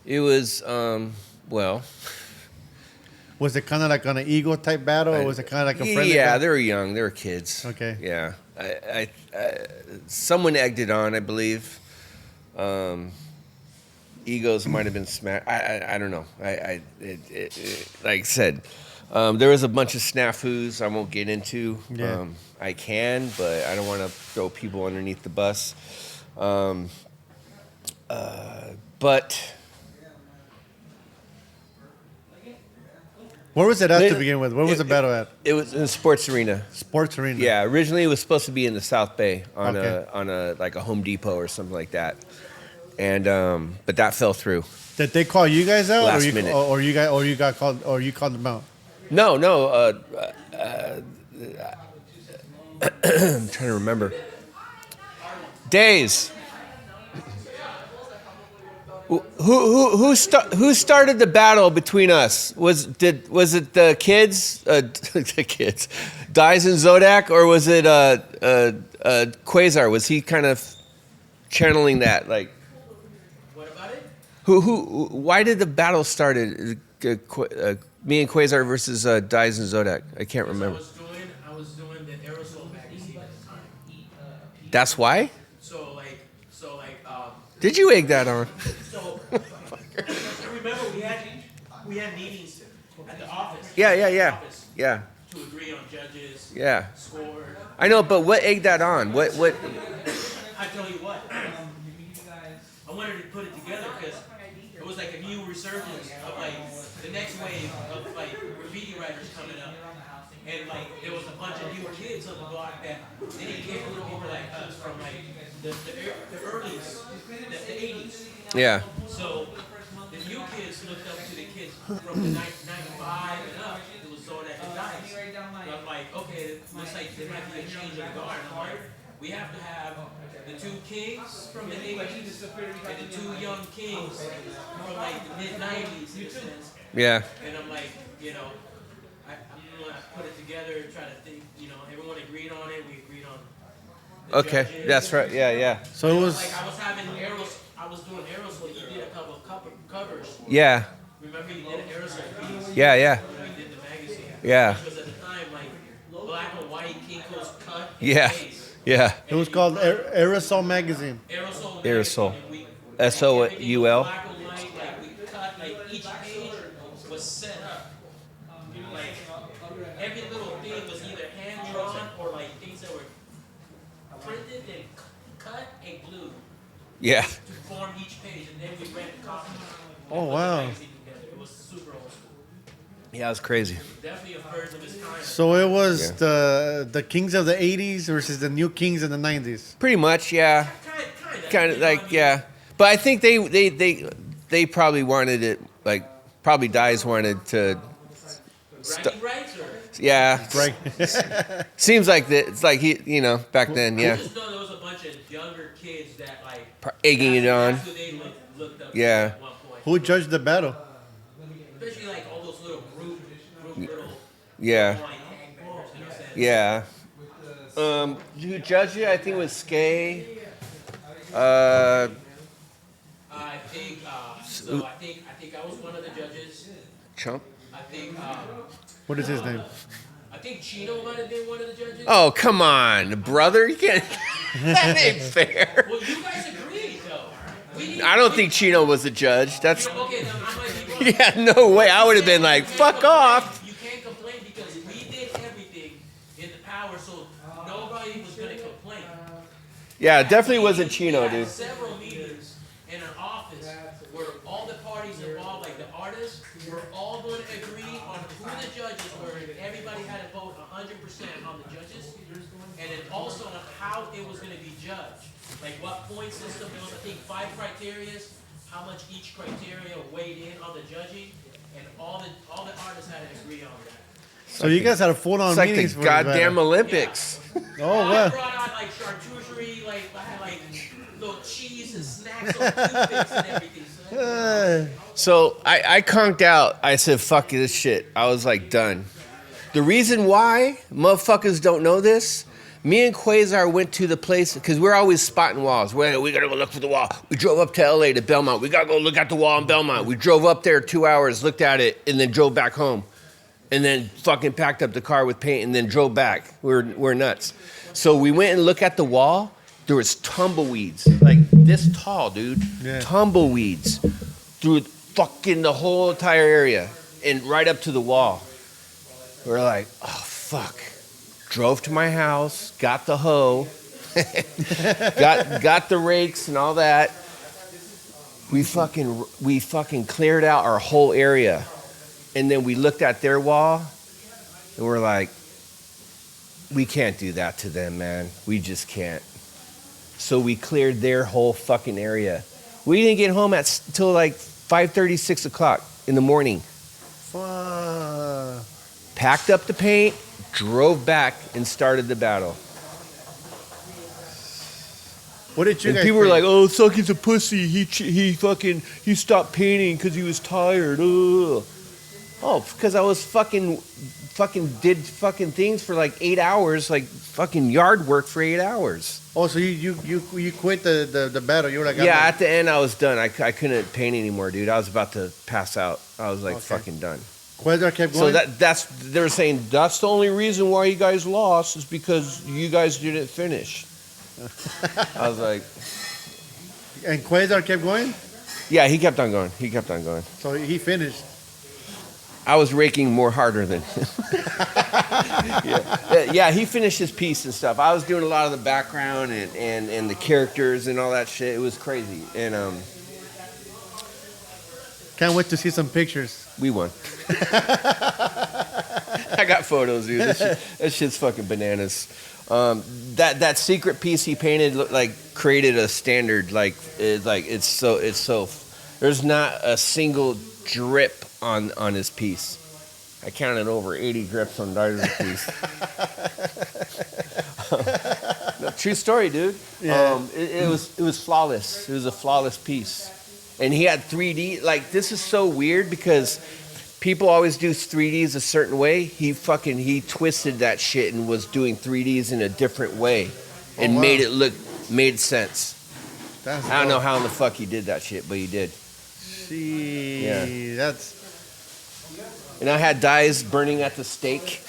It was well. Was it kind of like on an ego type battle, or was it kind of like a friendly? Yeah, battle? they were young. They were kids. Okay. Yeah, I someone egged it on, I believe. Egos might have been smashed. I don't know. Like I said, there was a bunch of snafus I won't get into. Yeah. I can, but I don't want to throw people underneath the bus. But where was it at to begin with? Where was the battle at? It was in the sports arena. Sports arena. Yeah, originally it was supposed to be in the South Bay on Okay. a like a Home Depot or something like that, and but that fell through. Did they call you guys out, Last minute. or you got called, or you called them out? No. I'm trying to remember. Days. Who started the battle between us? Was it the kids, the kids, Dies and Zodak, or was it Quasar? Was he kind of channeling that? Like, What about it? who? Why did the battle start? Me and Quasar versus Dies and Zodak. I can't remember. I was doing the aerosol magazine at the time. That's why. So like, Did you egg that on? so remember we had meetings at the office. Yeah. Office Yeah. to agree on judges. Yeah. Score. I know, but what egged that on? What? I tell you what. I wanted to put it together because it was like a new resurgence of like the next wave of like graffiti writers coming up, and like there was a bunch of newer kids on the block that they didn't get a little over like us from like the earlies, the 80s. Yeah. So the new kids looked up to the kids from the 95 and up. It was Zonek and Dice. So I'm like, okay, looks like there might be a change in the guard. I'm like, we have to have the two kings from the 80s and the two young kings from like the mid 90s in a sense. Yeah. And I'm like, I'm gonna put it together and try to think, everyone agreed on it. We agreed on the Okay. judges. That's right. Yeah. Yeah. So it was. Like I was having arrows. I was doing aerosol. You did a couple of covers. Yeah. Remember you did an aerosol piece? Yeah. Yeah. We did the magazine. Yeah. Which was at the time like black and white Kinko's cut. Yeah. Yeah. It was called Aerosol Magazine. Aerosol. Aerosol. Magazine. SOUL. Black and white, like we cut, like each page was set up. Like every little thing was either hand drawn or like things that were printed and cut and glued Yeah. to form each page, and then we read the copy. Oh, And put the wow. magazine together. It was super old school. Yeah. It was crazy. Definitely a first of its kind. So it was Yeah. the kings of the 80s versus the new kings in the 90s. Pretty much. Yeah. Kind of like yeah. But I think they probably wanted it like probably Dice wanted to. Bragging rights or? Yeah. Right. Seems like that. It's like he, back then. I Yeah. just know there was a bunch of younger kids that like Egging it on. That's who they looked up Yeah. to at one point. Who judged the battle? Especially like all those little group little Yeah. online tag bangers, you know what I'm saying? Yeah. Who judged it? I think it was Skay. I think I think I was one of the judges. Chump. I think What is his name? I think Chino might have been one of the judges. Oh, come on, brother. You can't. That ain't fair. Well, you guys agreed though. We didn't- I don't think Chino was a judge. That's. Okay, then I might be wrong. Yeah, no way. I would have been like, fuck off. You can't complain because we did everything in the power, so nobody was gonna complain. Yeah, it definitely wasn't Chino, We had dude. several meetings in an office where all the parties involved, like the artists, were all going to agree on who the judges were, and everybody had to vote 100% on the judges, and then also on how it was going to be judged, like what point system. There was, I think, 5 criterias, how much each criteria weighed in on the judging, and all the artists had to agree on that. So you guys had a full-on It's like meetings the for this goddamn battle. Olympics. Oh, I wow. brought out like charcuterie, like I had like little cheese and snacks on toothpicks and everything. So So I conked out. I said, fuck this shit. I was like, done. The reason why motherfuckers don't know this, me and Quasar went to the place, because we're always spotting walls. We gotta go look for the wall. We drove up to LA to Belmont. We gotta go look at the wall in Belmont. We drove up there 2 hours, looked at it, and then drove back home. And then fucking packed up the car with paint and then drove back. We're nuts. So we went and looked at the wall. There was tumbleweeds, like this tall, dude. Yeah. Tumbleweeds through fucking the whole entire area and right up to the wall. We're like, oh fuck. Drove to my house, got the hoe, got the rakes and all that. We fucking cleared out our whole area. And then we looked at their wall and we're like, we can't do that to them, man. We just can't. So we cleared their whole fucking area. We didn't get home till like 5:30, 6 o'clock in the morning. Fuck. Packed up the paint, drove back, and started the battle. What did you And guys people were think? like, "Oh, Sucky's a pussy. He stopped painting because he was tired." Ugh. Oh, because I was fucking did fucking things for like 8 hours, like fucking yard work for 8 hours. Oh, so you quit the battle. You were like, Yeah, at the end I was done. I couldn't paint anymore, dude. I was about to pass out. I was like Okay. fucking done. Quasar kept So going. they're saying that's the only reason why you guys lost is because you guys didn't finish. I was like, And Quasar kept going. yeah, he kept on going. So he finished. I was raking more harder than him. yeah, he finished his piece and stuff. I was doing a lot of the background and the characters and all that shit. It was crazy. And Can't wait to see some pictures. we won. I got photos, dude. That shit's fucking bananas. That secret piece he painted created a standard. It's so. There's not a single drip on his piece. I counted over 80 drips on Dyer's piece. No, true story, dude. Yeah. It was flawless. It was a flawless piece, and he had 3D. Like, this is so weird because people always do 3Ds a certain way. He twisted that shit and was doing 3Ds in a different way, and wow. made sense. That's I don't know dope. how in the fuck he did that shit, but he did. See, Yeah. that's And I had dyes burning at the stake.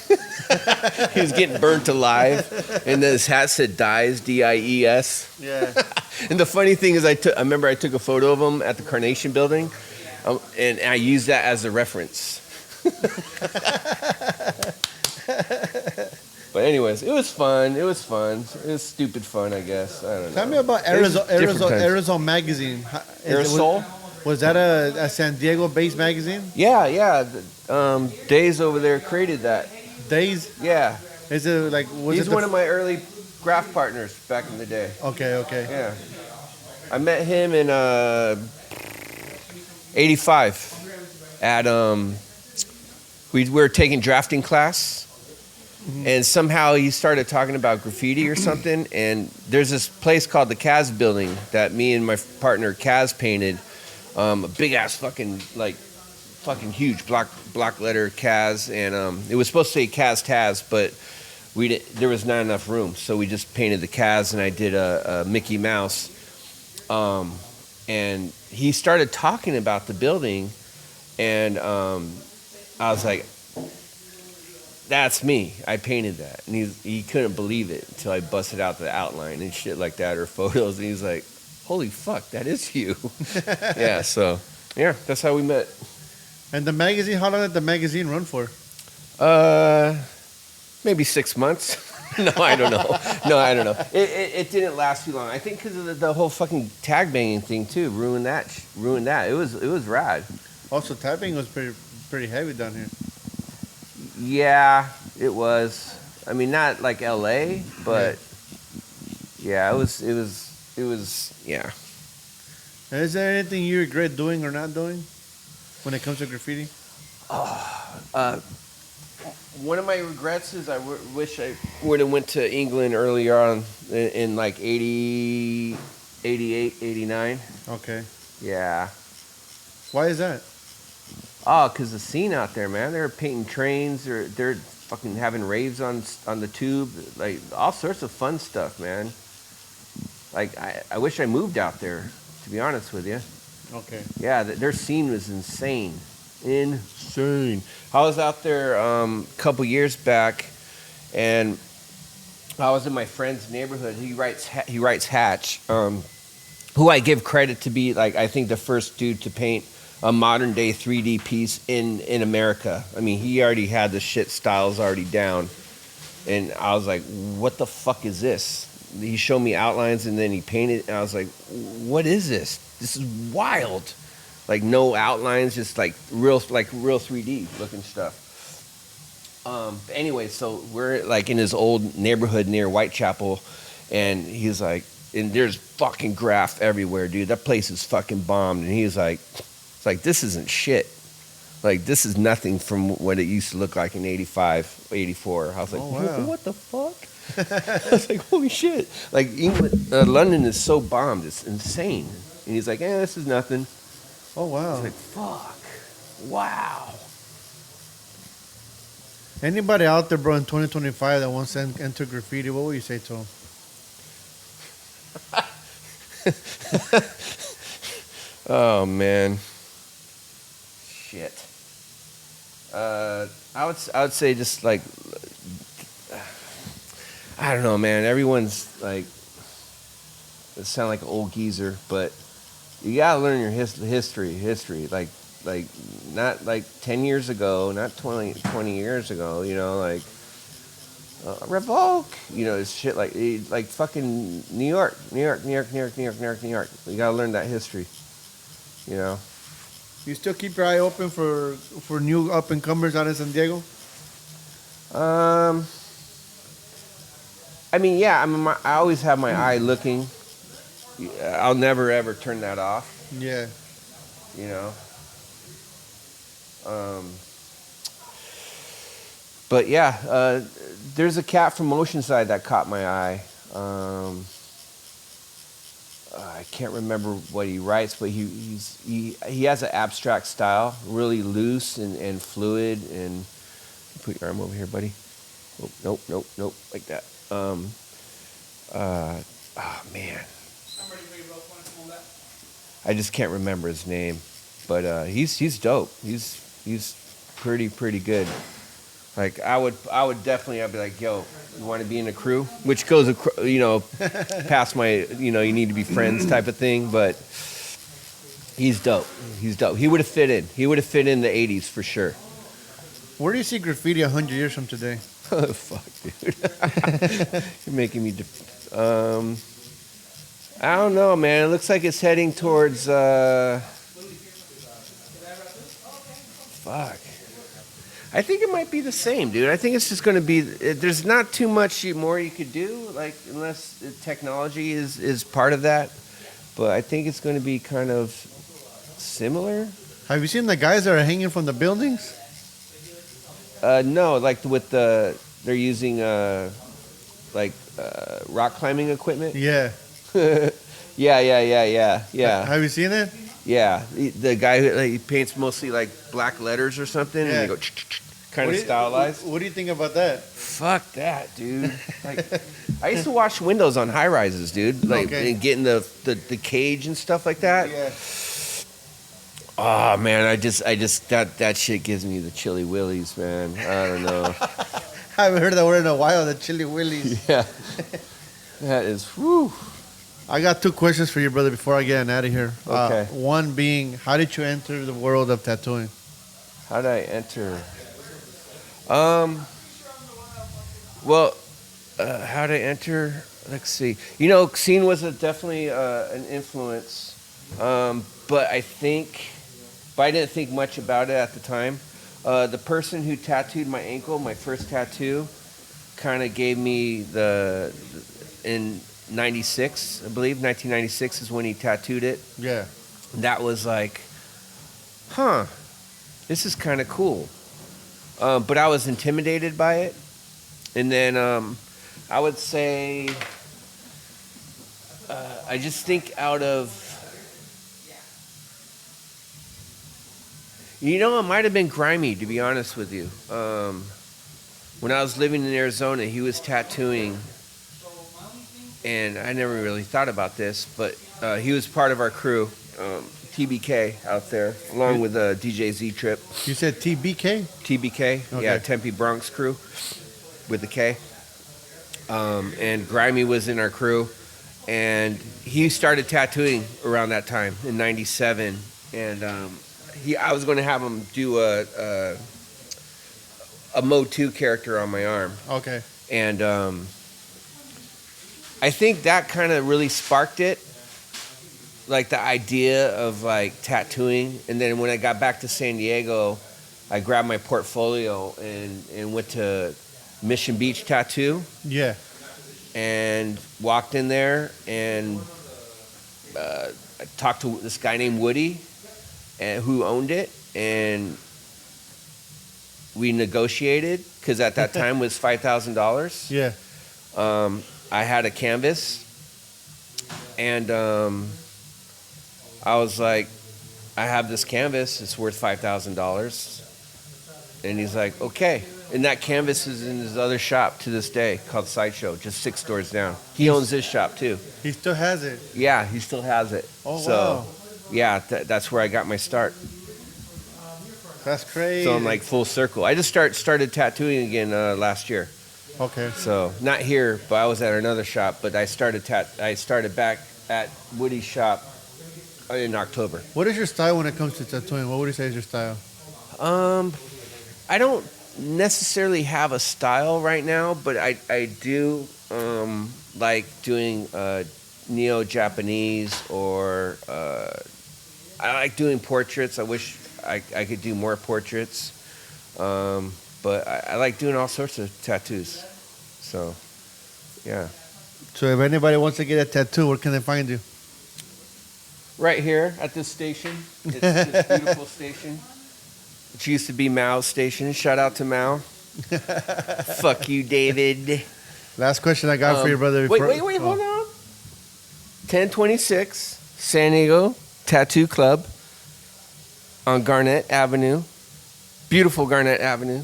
He was getting burnt alive, and his hat said "Dies," D-I-E-S. yeah. And the funny thing is, I remember I took a photo of him at the Carnation Building, and I used that as a reference. But anyways, it was fun. It was stupid fun, I guess. I don't know. Tell me about It was different times. Arizona Magazine. Aerosol? Was that a San Diego-based magazine? Yeah. Days over there created that. Days? Yeah. Is it like? He's one of my early graph partners back in the day. Okay. Yeah. I met him in 85 at we were taking drafting class, and somehow he started talking about graffiti or something, and there's this place called the Kaz Building that me and my partner Kaz painted, a big ass fucking huge block letter Kaz, and it was supposed to say Kaz Taz, but there was not enough room, so we just painted the Kaz, and I did a Mickey Mouse. And he started talking about the building, and I was like, "That's me. I painted that." And he couldn't believe it until I busted out the outline and shit like that, or photos, and he's like, "Holy fuck, that is you." Yeah, so yeah, that's how we met. And the magazine, how long did the magazine run for? Maybe 6 months. No, I don't know. It didn't last too long. I think because of the whole fucking tag banging thing too ruined that. It was rad. Also, tapping was pretty heavy down here. Yeah, it was. I mean, not like L.A., but yeah, it was. Yeah. And is there anything you regret doing or not doing when it comes to graffiti? One of my regrets is I wish I would have went to England earlier on in like 80, 88, 89. Okay. Yeah. Why is that? Oh, because the scene out there, man. They're painting trains. They're fucking having raves on the tube. Like, all sorts of fun stuff, man. Like, I wish I moved out there, to be honest with you. Okay. Yeah, their scene was insane. Insane. I was out there a couple years back, and I was in my friend's neighborhood. He writes Hatch, who I give credit to be, like, I think the first dude to paint a modern day 3D piece in America. I mean, he already had the shit styles already down, and I was like, what the fuck is this? He showed me outlines, and then he painted, and I was like, what is this? This is wild. Like, no outlines, just like real 3D looking stuff. Anyway, so we're like in his old neighborhood near Whitechapel, and he's like, and there's fucking graph everywhere, dude. That place is fucking bombed. And he's like, it's like, this isn't shit. Like, this is nothing from what it used to look like in 85, 84. I was like, oh, wow. What the fuck? I was like, holy shit. Like, England, London is so bombed. It's insane. And he's like, this is nothing. Oh, wow. I was like, fuck. Wow. Anybody out there, bro, in 2025 that wants to enter graffiti, what would you say to them? Oh, man. Shit. I would say just like, I don't know, man. Everyone's like, it sounds like an old geezer, but you gotta learn your history. Like not like 10 years ago, not 20 years ago. You know, like revoke. You know, it's shit like fucking New York. You gotta learn that history. You know. You still keep your eye open for new up and comers out in San Diego? I mean, yeah. I always have my eye looking. I'll never ever turn that off. Yeah. You know. Um, but yeah, there's a cat from Oceanside that caught my eye. I can't remember what he writes, but he has an abstract style, really loose and fluid. And put your arm over here, buddy. Oh, nope, like that. Oh man, I just can't remember his name, but he's dope. He's pretty good. Like I would definitely, I'd be like, yo, you want to be in a crew? Which goes, past my, you need to be friends type of thing. But he's dope. He would have fit in. He would have fit in the '80s for sure. Where do you see graffiti 100 years from today? Oh, fuck, dude. You're making me. I don't know, man. It looks like it's heading towards. Fuck. I think it might be the same, dude. I think it's just going to be. There's not too much more you could do, like unless technology is part of that. But I think it's going to be kind of similar. Have you seen the guys that are hanging from the buildings? No, like with they're using rock climbing equipment. Yeah. Yeah. Have you seen it? Yeah, the guy who he paints mostly like black letters or something, Yeah. and they go kind of stylized. What do you think about that? Fuck that, dude. Like, I used to wash windows on high rises, dude. Like, Okay. and getting the cage and stuff like that. Yeah. Oh man, I just that shit gives me the chilly willies, man. I don't know. I haven't heard that word in a while, the chili willies. Yeah, that is whew. I got 2 questions for you, brother, before I get out of here. Okay. One being, how did you enter the world of tattooing? How did I enter? Well, how did I enter? Let's see. Scene was definitely an influence, but I didn't think much about it at the time. The person who tattooed my ankle, my first tattoo, kind of gave me in 96, I believe, 1996 is when he tattooed it. Yeah. That was like, this is kind of cool. But I was intimidated by it. And then I would say, I just think out of, it might have been grimy, to be honest with you. When I was living in Arizona, he was tattooing, and I never really thought about this, but he was part of our crew, TBK out there, along with DJ Z-Trip. You said TBK? TBK, Okay. yeah, Tempe Bronx crew with the K. And Grimy was in our crew, and he started tattooing around that time in '97, and I was going to have him do a Mode 2 character on my arm. Okay. And I think that kind of really sparked it, like the idea of like tattooing. And then when I got back to San Diego, I grabbed my portfolio and went to Mission Beach Tattoo. Yeah. And walked in there and I talked to this guy named Woody, who owned it, and we negotiated, because at that time was $5,000. Yeah. I had a canvas, and I was like, I have this canvas, it's worth $5,000. And he's like, okay. And that canvas is in his other shop to this day called Sideshow, just 6 doors down. He owns this shop too. He still has it. Yeah, he still has it. Oh, so, wow. Yeah, that's where I got my start. That's crazy. So I'm like full circle. I just started tattooing again last year. Okay. So not here, but I was at another shop. But I started back at Woody's shop in October. What is your style when it comes to tattooing? What would you say is your style? I don't necessarily have a style right now, but I do like doing neo-Japanese, or I like doing portraits. I wish I could do more portraits. But I like doing all sorts of tattoos. So, yeah. So if anybody wants to get a tattoo, where can they find you? Right here at this station. It's this beautiful station. It used to be Mao's station. Shout out to Mao. Fuck you, David. Last question I got for you, brother. Wait, hold on. 1026 San Diego Tattoo Club on Garnett Avenue. Beautiful Garnett Avenue.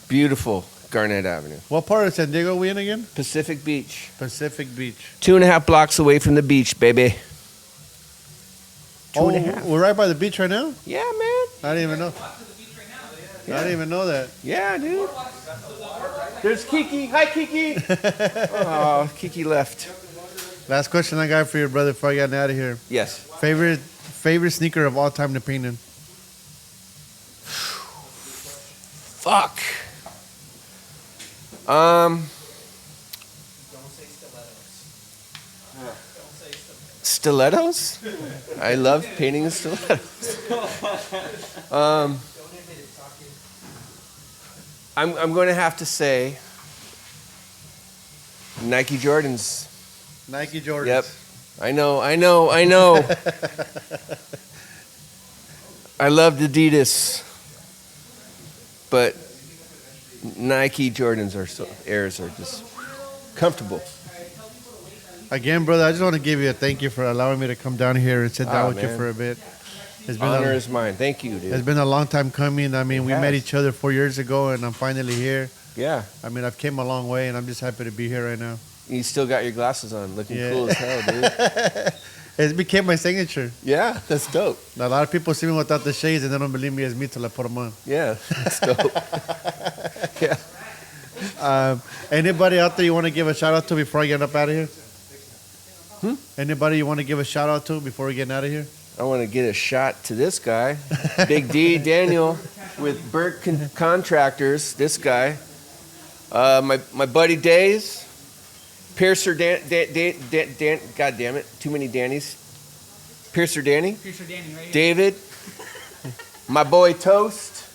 Beautiful Garnett Avenue. What part of San Diego are we in again? Pacific Beach. Pacific Beach. 2.5 blocks away from the beach, baby. Two and a half. We're right by the beach right now? Yeah, man. I didn't even know. I didn't even know that. Yeah, dude. There's Kiki. Hi, Kiki. Oh, Kiki left. Last question I got for you, brother, before I get out of here. Yes. Favorite sneaker of all time to paint in? Fuck. Stilettos? I love painting in stilettos. I'm going to have to say Nike Jordans. Nike Jordans. Yep. I know. I loved Adidas, but Nike Jordans Airs are just comfortable. Again, brother, I just want to give you a thank you for allowing me to come down here and sit down with you man. for a bit. It's been Honor is mine. Thank you, dude. It's been a long time coming. I mean, we met has. each other 4 years ago, and I'm finally here. Yeah. I mean, I've came a long way, and I'm just happy to be here right now. You still got your glasses on, looking Yeah. cool as hell, dude. It became my signature. Yeah, that's dope. A lot of people see me without the shades, and they don't believe me as me till I put them on. Yeah, that's dope. Yeah. Anybody out there you want to give a shout out to before I get up out of here? Anybody you want to give a shout out to before we get out of here? I want to get a shot to this guy, Big D Daniel with Burke Contractors. This guy, my buddy Days, Piercer Dan. God damn it, too many Dannies. Piercer Danny. Piercer Danny, right here. David, my boy Toast.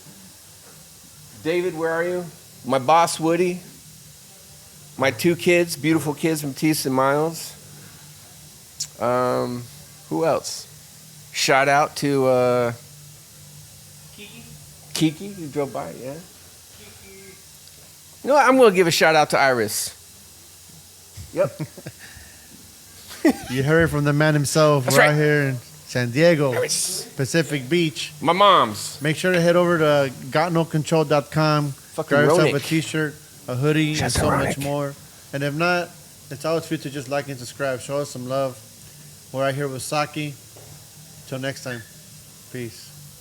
David, where are you? My boss Woody. My 2 kids, beautiful kids, Matisse and Miles. Who else? Shout out to Kiki, who drove by, yeah. You know what? I'm going to give a shout out to Iris. Yep. You heard it from the man himself. That's We're right. out here in San Diego, Iris. Pacific Beach. My mom's. Make sure to head over to gotnocontrol.com. Fucking Grab yourself RONEK. a t-shirt, a hoodie, and Shout so out much RONEK. more. And if not, it's always free to just like and subscribe. Show us some love. We're out here with Saki. Till next time. Peace.